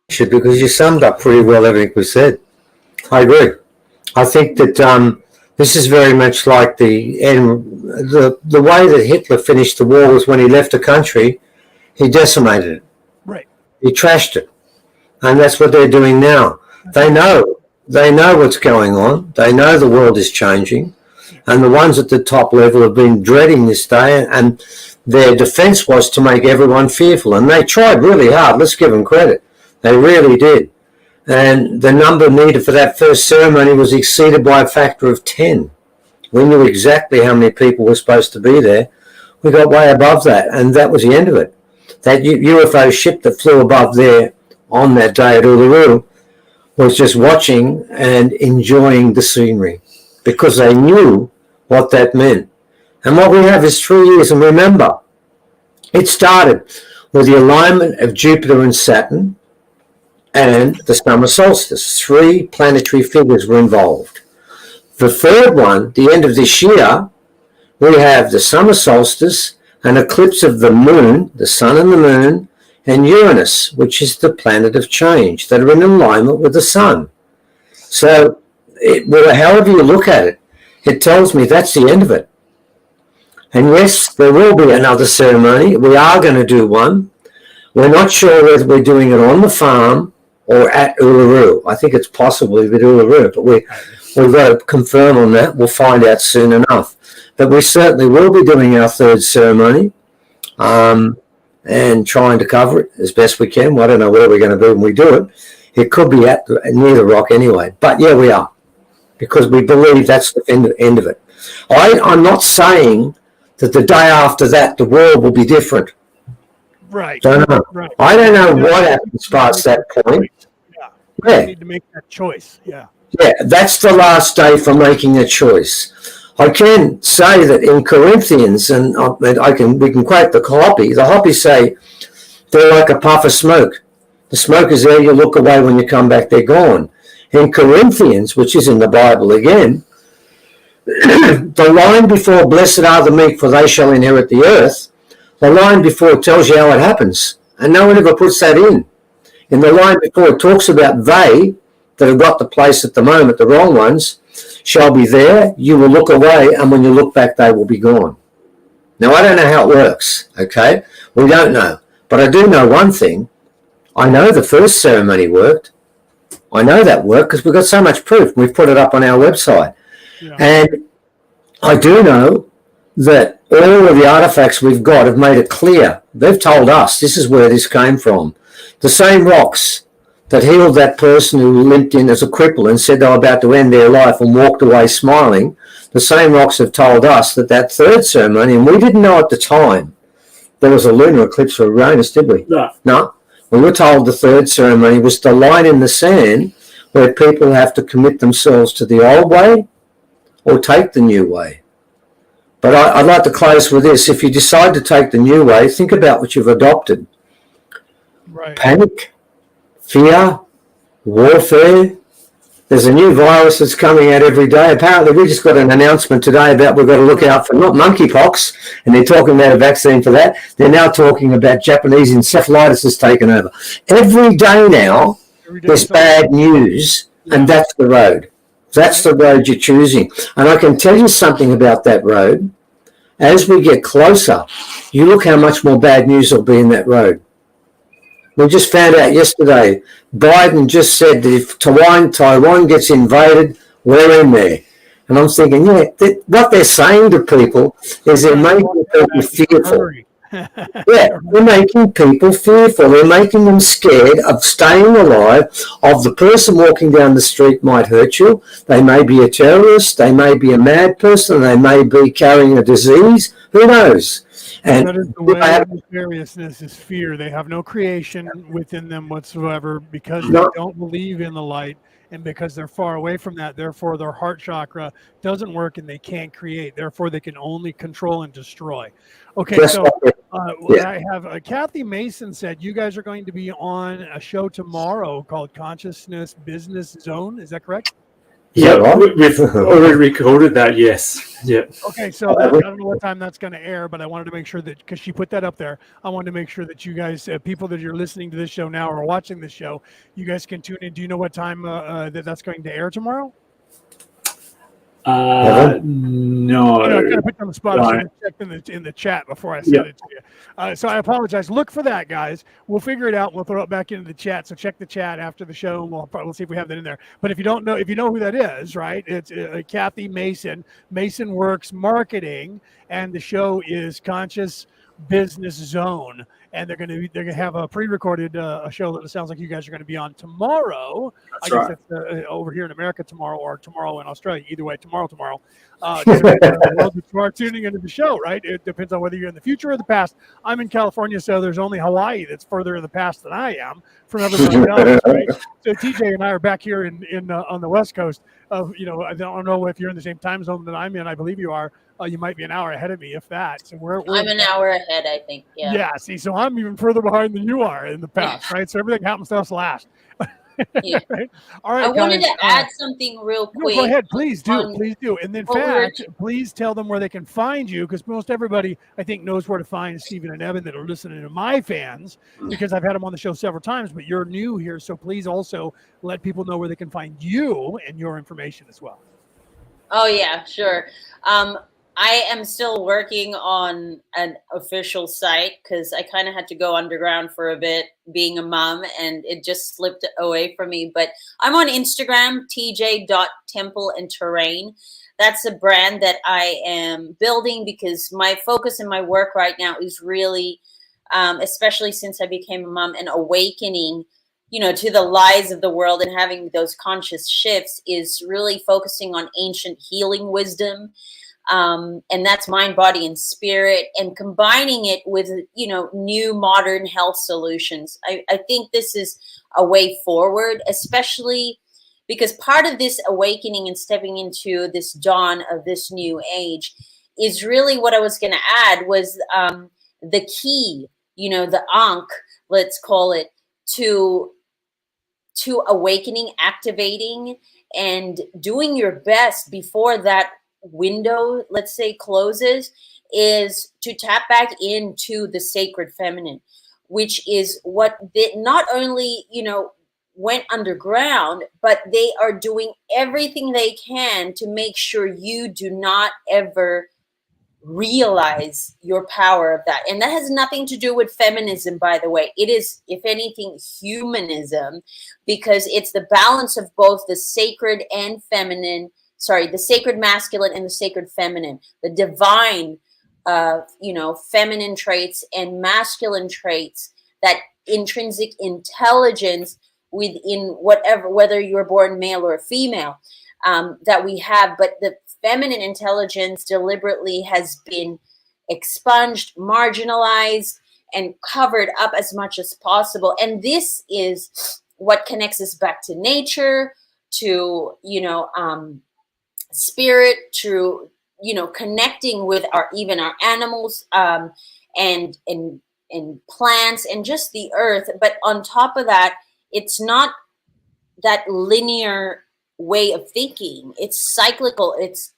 Because you summed up pretty well everything we said. I agree. I think that this is very much like the way that Hitler finished the war was when he left the country, he decimated it. Right. He trashed it. And that's what they're doing now. They know what's going on. They know the world is changing. And the ones at the top level have been dreading this day, and their defense was to make everyone fearful. And they tried really hard. Let's give them credit. They really did. And the number needed for that first ceremony was exceeded by a factor of 10. We knew exactly how many people were supposed to be there. We got way above that, and that was the end of it. That UFO ship that flew above there on that day at Uluru was just watching and enjoying the scenery, because they knew what that meant. And what we have is 3 years. And remember, it started with the alignment of Jupiter and Saturn and the summer solstice. 3 planetary figures were involved. The third one, the end of this year, we have the summer solstice, an eclipse of the moon, the sun and the moon, and Uranus, which is the planet of change, that are in alignment with the sun. So, however you look at it, it tells me that's the end of it. And yes, there will be another ceremony. We are going to do one. We're not sure whether we're doing it on the farm or at Uluru. I think it's possible at Uluru, but we've got to confirm on that. We'll find out soon enough. But we certainly will be doing our third ceremony. And trying to cover it as best we can. Well, I don't know where we're going to be when we do it. It could be near the rock anyway. But yeah, we are, because we believe that's the end of it. I'm not saying that the day after that the world will be different. Right. Don't know. Right. I don't know what happens past that point. You Yeah, need to make that choice. Yeah. yeah, that's the last day for making a choice. I can say that in Corinthians, and we can quote the Hoppy. The Hoppy say they're like a puff of smoke. The smoke is there. You look away when you come back, they're gone. In Corinthians, which is in the Bible again, the line before "Blessed are the meek, for they shall inherit the earth," the line before tells you how it happens, and no one ever puts that in. In the line before it talks about they that have got the place at the moment, the wrong ones, shall be there, you will look away, and when you look back, they will be gone. Now, I don't know how it works, okay? We don't know. But I do know one thing. I know the first ceremony worked. I know that worked because we've got so much proof. We've put it up on our website. Yeah. And I do know that all of the artifacts we've got have made it clear. They've told us this is where this came from. The same rocks that healed that person who limped in as a cripple and said they were about to end their life and walked away smiling, the same rocks have told us that that third ceremony, and we didn't know at the time there was a lunar eclipse or Uranus, did we? No. No. We were told the third ceremony was the line in the sand where people have to commit themselves to the old way or take the new way. But I'd like to close with this. If you decide to take the new way, think about what you've adopted. Right. Panic, fear, warfare. There's a new virus that's coming out every day. Apparently, we just got an announcement today about we've got to look out for not monkeypox, and they're talking about a vaccine for that. They're now talking about Japanese encephalitis has taken over. Every day now, there's bad news, and that's the road. That's the road you're choosing. And I can tell you something about that road. As we get closer, you look how much more bad news will be in that road. We just found out yesterday, Biden just said that if Taiwan gets invaded, we're in there. And I'm thinking, what they're saying to people is they're making people fearful. Yeah, they're making people fearful. They're making them scared of staying alive, of the person walking down the street might hurt you. They may be a terrorist. They may be a mad person. They may be carrying a disease. Who knows? And that is the way of mysteriousness is fear. They have no creation within them whatsoever because they don't believe in the light, and because they're far away from that. Therefore, their heart chakra doesn't work and they can't create. Therefore, they can only control and destroy. Okay, so I have Kathy Mason said you guys are going to be on a show tomorrow called Consciousness Business Zone. Is that correct? Yeah, we've already recorded that. Yes. Yeah. Okay, so I don't know what time that's going to air, but I wanted to make sure that because she put that up there, I wanted to make sure that you guys, people that you're listening to this show now or watching this show, you guys can tune in. Do you know what time that's going to air tomorrow? No. I kind of put you on the spot. I checked in the chat before I said it to you. So I apologize. Look for that, guys. We'll figure it out. We'll throw it back into the chat. So check the chat after the show. We'll see if we have that in there. But if you don't know, if you know who that is, right? It's Kathy Mason. Mason Works Marketing, and the show is Conscious Business Zone. And they're going to have a pre-recorded a show that it sounds like you guys are going to be on tomorrow. That's right. Guess that's over here in America tomorrow or tomorrow in Australia. Either way, tomorrow. The world that you are tuning into the show, right? It depends on whether you're in the future or the past. I'm in California, so there's only Hawaii that's further in the past than I am from everybody else, right? So TJ and I are back here in on the West Coast. I don't know if you're in the same time zone that I'm in. I believe you are. You might be an hour ahead of me, if that. So I'm an hour ahead, I think. Yeah. Yeah. See, so I'm even further behind than you are in the past, right? So everything happens to us last. Yeah. Right? All right. I wanted to add something real quick. No, go ahead, please do. And in fact, please tell them where they can find you, because most everybody, I think, knows where to find Stephen and Evan that are listening to my fans, because I've had them on the show several times. But you're new here, so please also let people know where they can find you and your information as well. Oh yeah, sure. I am still working on an official site because I kind of had to go underground for a bit being a mom, and it just slipped away from me. But I'm on Instagram, tj.templeandterrain. That's a brand that I am building because my focus in my work right now is really, especially since I became a mom, and awakening, to the lies of the world and having those conscious shifts, is really focusing on ancient healing wisdom. and that's mind, body, and spirit, and combining it with, you know, new modern health solutions. I think this is a way forward, especially because part of this awakening and stepping into this dawn of this new age is really what I was going to add was the key, you know, the ankh, let's call it, to awakening, activating, and doing your best before that window, let's say, closes, is to tap back into the sacred feminine, which is what they not only, you know, went underground, but they are doing everything they can to make sure you do not ever realize your power of that. And that has nothing to do with feminism, by the way. It is, if anything, humanism, because it's the balance of both the sacred and feminine, sorry, the sacred masculine and the sacred feminine, the divine, you know, feminine traits and masculine traits, that intrinsic intelligence within whatever, whether you're born male or female, that we have. But the feminine intelligence deliberately has been expunged, marginalized, and covered up as much as possible. And this is what connects us back to nature, to, you know, spirit, to, you know, connecting with our, even our animals, and plants, and just the earth. But on top of that, it's not that linear way of thinking. It's cyclical, it's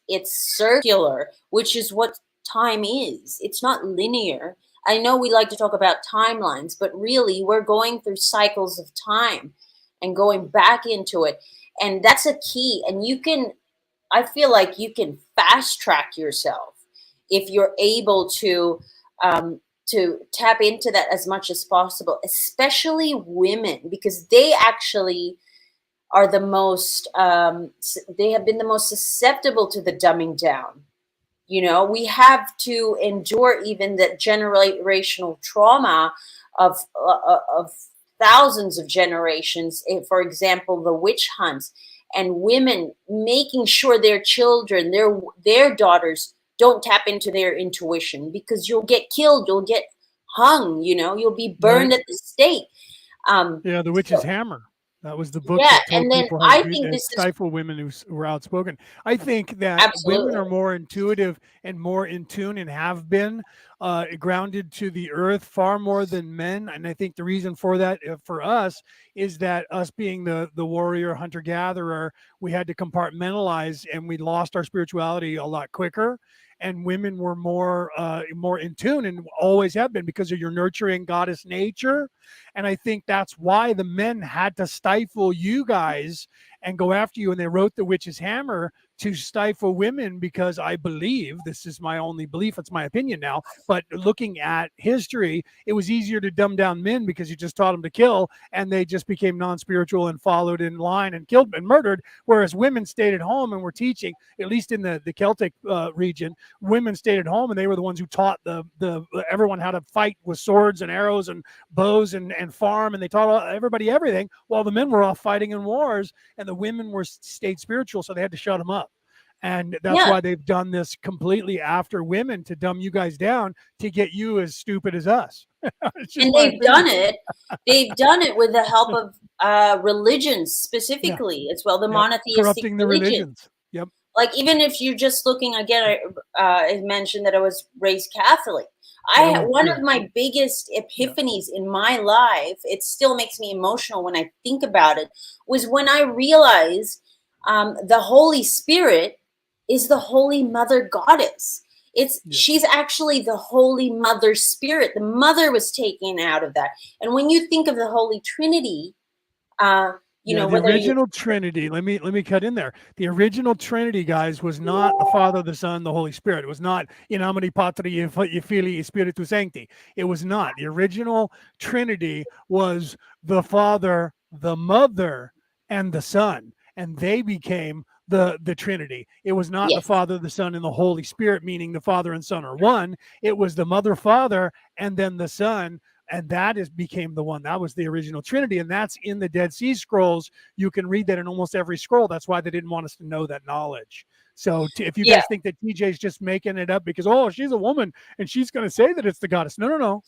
circular, which is what time is. It's not linear. I know we like to talk about timelines, but really we're going through cycles of time and going back into it. And that's a key. And you can, I feel like you can fast track yourself if you're able to tap into that as much as possible, especially women, because they actually are the most, they have been the most susceptible to the dumbing down. You know, we have to endure even that generational trauma of thousands of generations. For example, the witch hunts, and women making sure their children, their daughters, don't tap into their intuition, because you'll get killed, you'll get hung, you know, you'll be burned at the stake. Yeah, the witch's hammer. That was the book Yeah, that told and then people how I to think this is stifle women who were outspoken. I think that women absolutely. are more intuitive and more in tune, and have been grounded to the earth far more than men. And I think the reason for that, for us, is that us being the warrior, hunter gatherer, we had to compartmentalize, and we lost our spirituality a lot quicker. And women were more in tune, and always have been, because of your nurturing goddess nature. And I think that's why the men had to stifle you guys and go after you. And they wrote the witch's hammer to stifle women, because I believe, this is my only belief, it's my opinion now, but looking at history, it was easier to dumb down men because you just taught them to kill, and they just became non-spiritual and followed in line and killed and murdered. Whereas women stayed at home and were teaching, at least in the Celtic region, women stayed at home, and they were the ones who taught the everyone how to fight with swords and arrows and bows and farm, and they taught everybody everything, while the men were off fighting in wars, and the women stayed spiritual, so they had to shut them up. And that's Yeah, why they've done this completely after women, to dumb you guys down, to get you as stupid as us. It's just and my they've done opinion. it. They've done it with the help of religions Yeah. specifically as well, the Yep. monotheistic Corrupting the religion. religions. Yep. Like, even if you're just looking again, I mentioned that I was raised Catholic. Yeah. Well, One yeah. of my biggest epiphanies in my life, it still makes me emotional when I think about it, was when I realized the Holy Spirit is the Holy Mother Goddess. She's actually the Holy Mother Spirit. The mother was taken out of that. And when you think of the Holy Trinity, you Yeah, know, the whether you, original Trinity. Let me cut in there. The original Trinity, guys, was not the Father, the Son, the Holy Spirit. It was not in nomine Patri et Filii et Spiritus Sancti. It was not. The original Trinity was the Father, the Mother, and the Son, and they became the Trinity. It was not the yes, Father, the Son, and the Holy Spirit, meaning the Father and Son are one. It was the Mother, Father, and then the Son, and that became the one. That was the original Trinity, and that's in the Dead Sea Scrolls. You can read that in almost every scroll. That's why they didn't want us to know that knowledge. So if you guys think that TJ's just making it up because, oh, she's a woman and she's going to say that it's the goddess. No.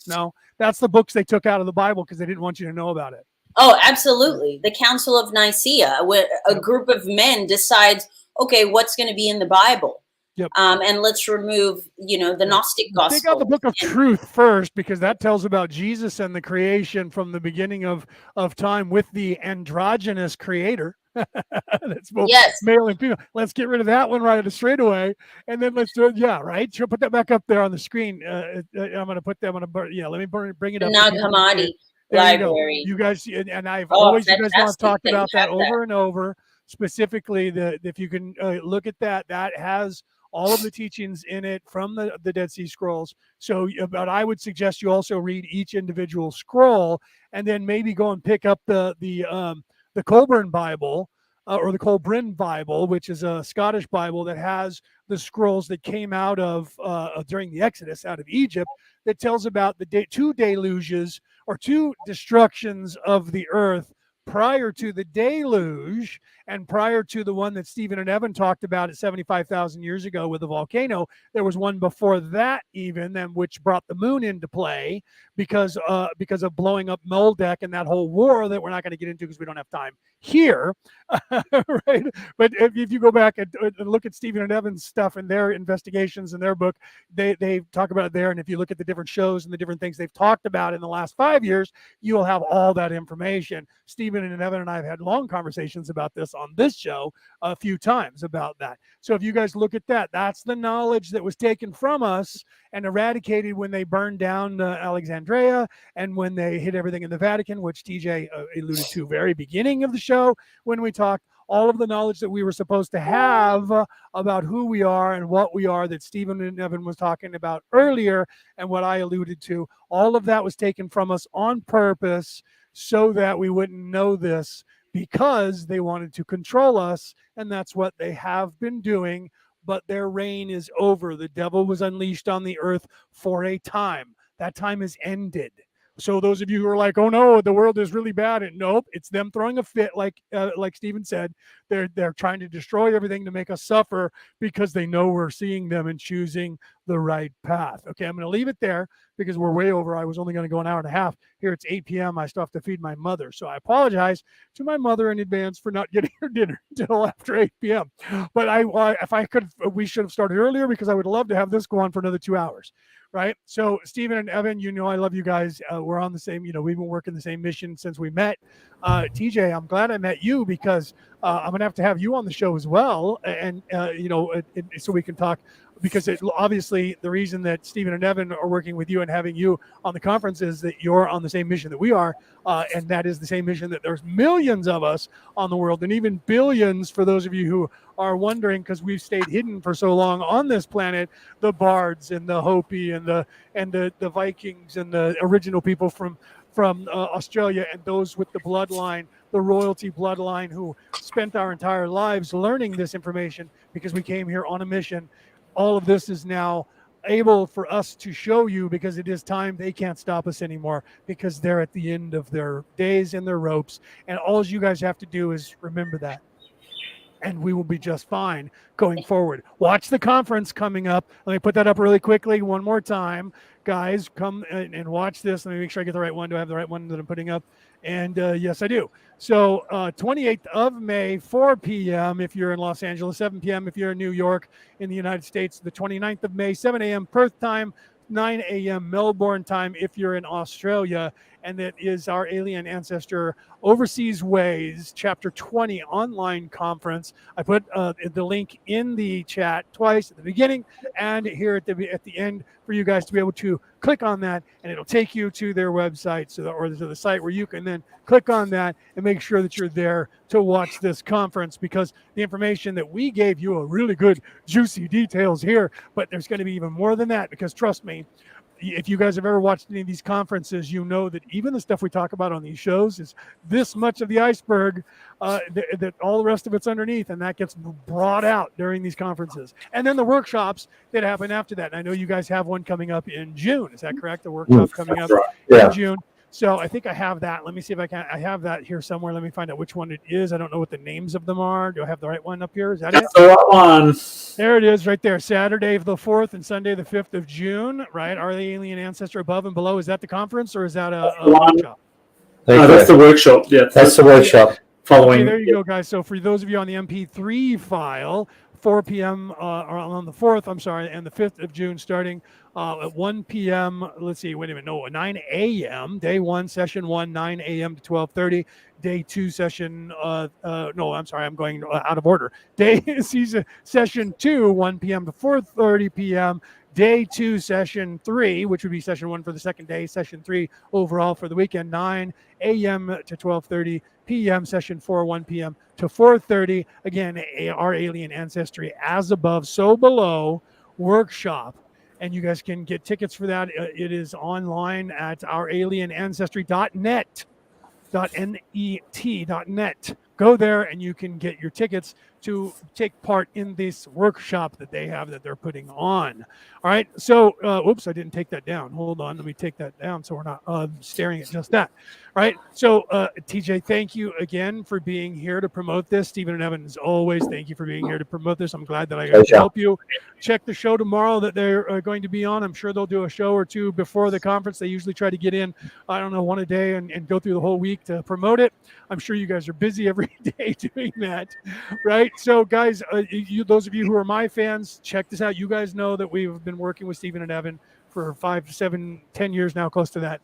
That's the books they took out of the Bible because they didn't want you to know about it. Oh, absolutely. The Council of Nicaea, where a group of men decides, okay, what's going to be in the Bible? Yep. And let's remove, the Gnostic gospel. Take out the book of truth first, because that tells about Jesus and the creation from the beginning of time with the androgynous creator. That's both male and female. Let's get rid of that one right straight away, and then let's do it. Yeah, right. She'll put that back up there on the screen. I'm going to put that on a. Yeah, let me bring it up. Nag Hammadi library. You guys, and I've always you guys want to talk about that over and over. Specifically, if you can look at that has all of the teachings in it from the Dead Sea Scrolls. So, but I would suggest you also read each individual scroll, and then maybe go and pick up the Colburn Bible or the Colburn Bible, which is a Scottish Bible that has the scrolls that came out of during the Exodus out of Egypt, that tells about the two deluges or two destructions of the earth prior to the deluge and prior to the one that Stephen and Evan talked about at 75,000 years ago with the volcano. There was one before that even, then, which brought the moon into play because of blowing up Moldeck and that whole war that we're not going to get into because we don't have time here. Right? But if you go back and look at Stephen and Evan's stuff and their investigations in their book, they talk about it there. And if you look at the different shows and the different things they've talked about in the last 5 years, you will have all that information. Stephen and Evan and I have had long conversations about this on this show a few times about that. So if you guys look at that, that's the knowledge that was taken from us and eradicated when they burned down Alexandria and when they hid everything in the Vatican, which TJ alluded to very beginning of the show when we talked. All of the knowledge that we were supposed to have about who we are and what we are that Stephen and Evan was talking about earlier and what I alluded to, all of that was taken from us on purpose so that we wouldn't know this, because they wanted to control us, and that's what they have been doing. But their reign is over. The devil was unleashed on the earth for a time. That time is ended. So those of you who are like, oh no, the world is really bad, and nope, it's them throwing a fit, like Stephen said. They're trying to destroy everything to make us suffer because they know we're seeing them and choosing the right path. Okay, I'm going to leave it there because we're way over. I was only going to go an hour and a half. Here it's 8 p.m. I still have to feed my mother. So I apologize to my mother in advance for not getting her dinner until after 8 p.m. But if I could, we should have started earlier because I would love to have this go on for another 2 hours. Right. So Stephen and Evan, I love you guys. We're on the same, we've been working the same mission since we met. TJ, I'm glad I met you because I'm going to have you on the show as well. And, so we can talk, because obviously the reason that Stephen and Evan are working with you and having you on the conference is that you're on the same mission that we are. And that is the same mission that there's millions of us on the world, and even billions for those of you who are wondering, because we've stayed hidden for so long on this planet, the Bards and the Hopi and the Vikings and the original people from Australia, and those with the bloodline, the royalty bloodline, who spent our entire lives learning this information because we came here on a mission. All of this is now able for us to show you because it is time. They can't stop us anymore because they're at the end of their days and their ropes. And all you guys have to do is remember that. And we will be just fine going forward. Watch the conference coming up. Let me put that up really quickly one more time. Guys, come and watch this. Let me make sure I get the right one. Do I have the right one that I'm putting up? And yes, I do. So 28th of May, 4 p.m. if you're in Los Angeles, 7 p.m. if you're in New York in the United States. The 29th of May, 7 a.m. Perth time, 9 a.m. Melbourne time if you're in Australia. And that is our Alien Ancestor Overseas Ways Chapter 20 online conference. I put the link in the chat twice at the beginning and here at the end for you guys to be able to click on that, and it'll take you to their website or to the site where you can then click on that and make sure that you're there to watch this conference, because the information that we gave you are really good, juicy details here, but there's going to be even more than that, because trust me, if you guys have ever watched any of these conferences, you know that even the stuff we talk about on these shows is this much of the iceberg, that all the rest of it's underneath, and that gets brought out during these conferences. And then the workshops that happen after that. And I know you guys have one coming up in June. Is that correct? The workshop coming up in June. So I think I have that. Let me see if I can. I have that here somewhere. Let me find out which one it is. I don't know what the names of them are. Do I have the right one up here? Is that That's it? the right one. There it is right there. Saturday the 4th and Sunday the 5th of June, right? Are the Alien Ancestry Above and Below? Is that the conference or is that a workshop? That's the workshop. Yeah, That's the workshop. Following. Okay, there you go, guys. So for those of you on the MP3 file, 4 p.m. Or on the 4th, I'm sorry, and the 5th of June starting at 1 p.m. Let's see, wait a minute. No, 9 a.m. Day 1, session 1, 9 a.m. to 12:30. Day 2, session, no, I'm sorry, I'm going out of order. Session 2, 1 p.m. to 4:30 p.m. Day 2, session 3, which would be session 1 for the second day, session 3 overall for the weekend, 9 a.m. to 12:30 p.m. Session 4, 1 p.m. to 4:30. Again, our Alien Ancestry As Above, So Below workshop. And you guys can get tickets for that. It is online at ouralienancestry.net. .net. Go there and you can get your tickets to take part in this workshop that they have that they're putting on. All right. So, oops, I didn't take that down. Hold on. Let me take that down so we're not staring at just that. All right. So, TJ, thank you again for being here to promote this. Stephen and Evan, as always, thank you for being here to promote this. I'm glad that I got to help you. Check the show tomorrow that they're going to be on. I'm sure they'll do a show or two before the conference. They usually try to get in, I don't know, one a day and go through the whole week to promote it. I'm sure you guys are busy every day doing that, right? So, guys, those of you who are my fans, check this out. You guys know that we've been working with Stephen and Evan for 5, 7, 10 years now, close to that.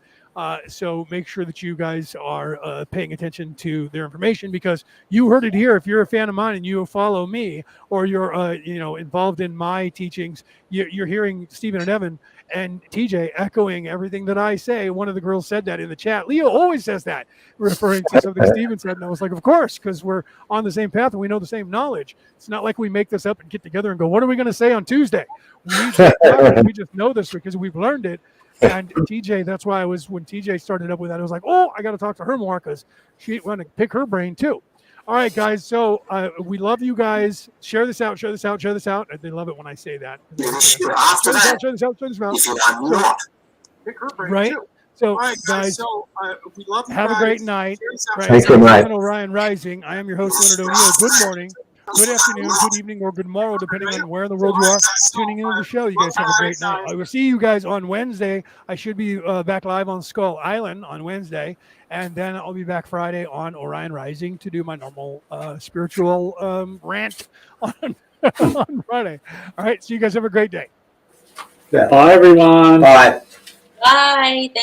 So make sure that you guys are paying attention to their information, because you heard it here. If you're a fan of mine and you follow me, or you're involved in my teachings, you're hearing Stephen and Evan and TJ echoing everything that I say. One of the girls said that in the chat. Leo always says that, referring to something Stephen said. And I was like, of course, because we're on the same path and we know the same knowledge. It's not like we make this up and get together and go, what are we going to say on Tuesday? We just know this because we've learned it. And TJ, that's why when TJ started up with that, I was like, oh, I got to talk to her more because she want to pick her brain too. All right, guys. So we love you guys. Share this out, share this out, share this out. They love it when I say that. Share this out, share this out, share this out. So, pick her brain right? Too. So, right, guys, we love you. Have a great night. Thank you, Mike. Orion Rising. I am your host, Leonard O'Neill. Good morning, good afternoon, good evening, or good morrow, depending on where in the world you are tuning into the show. You guys have a great night. I will see you guys on Wednesday. I should be back live on Skull Island on Wednesday, and then I'll be back Friday on Orion Rising to do my normal spiritual rant on Friday. All right, so you guys have a great day. Bye, everyone. Bye. Bye.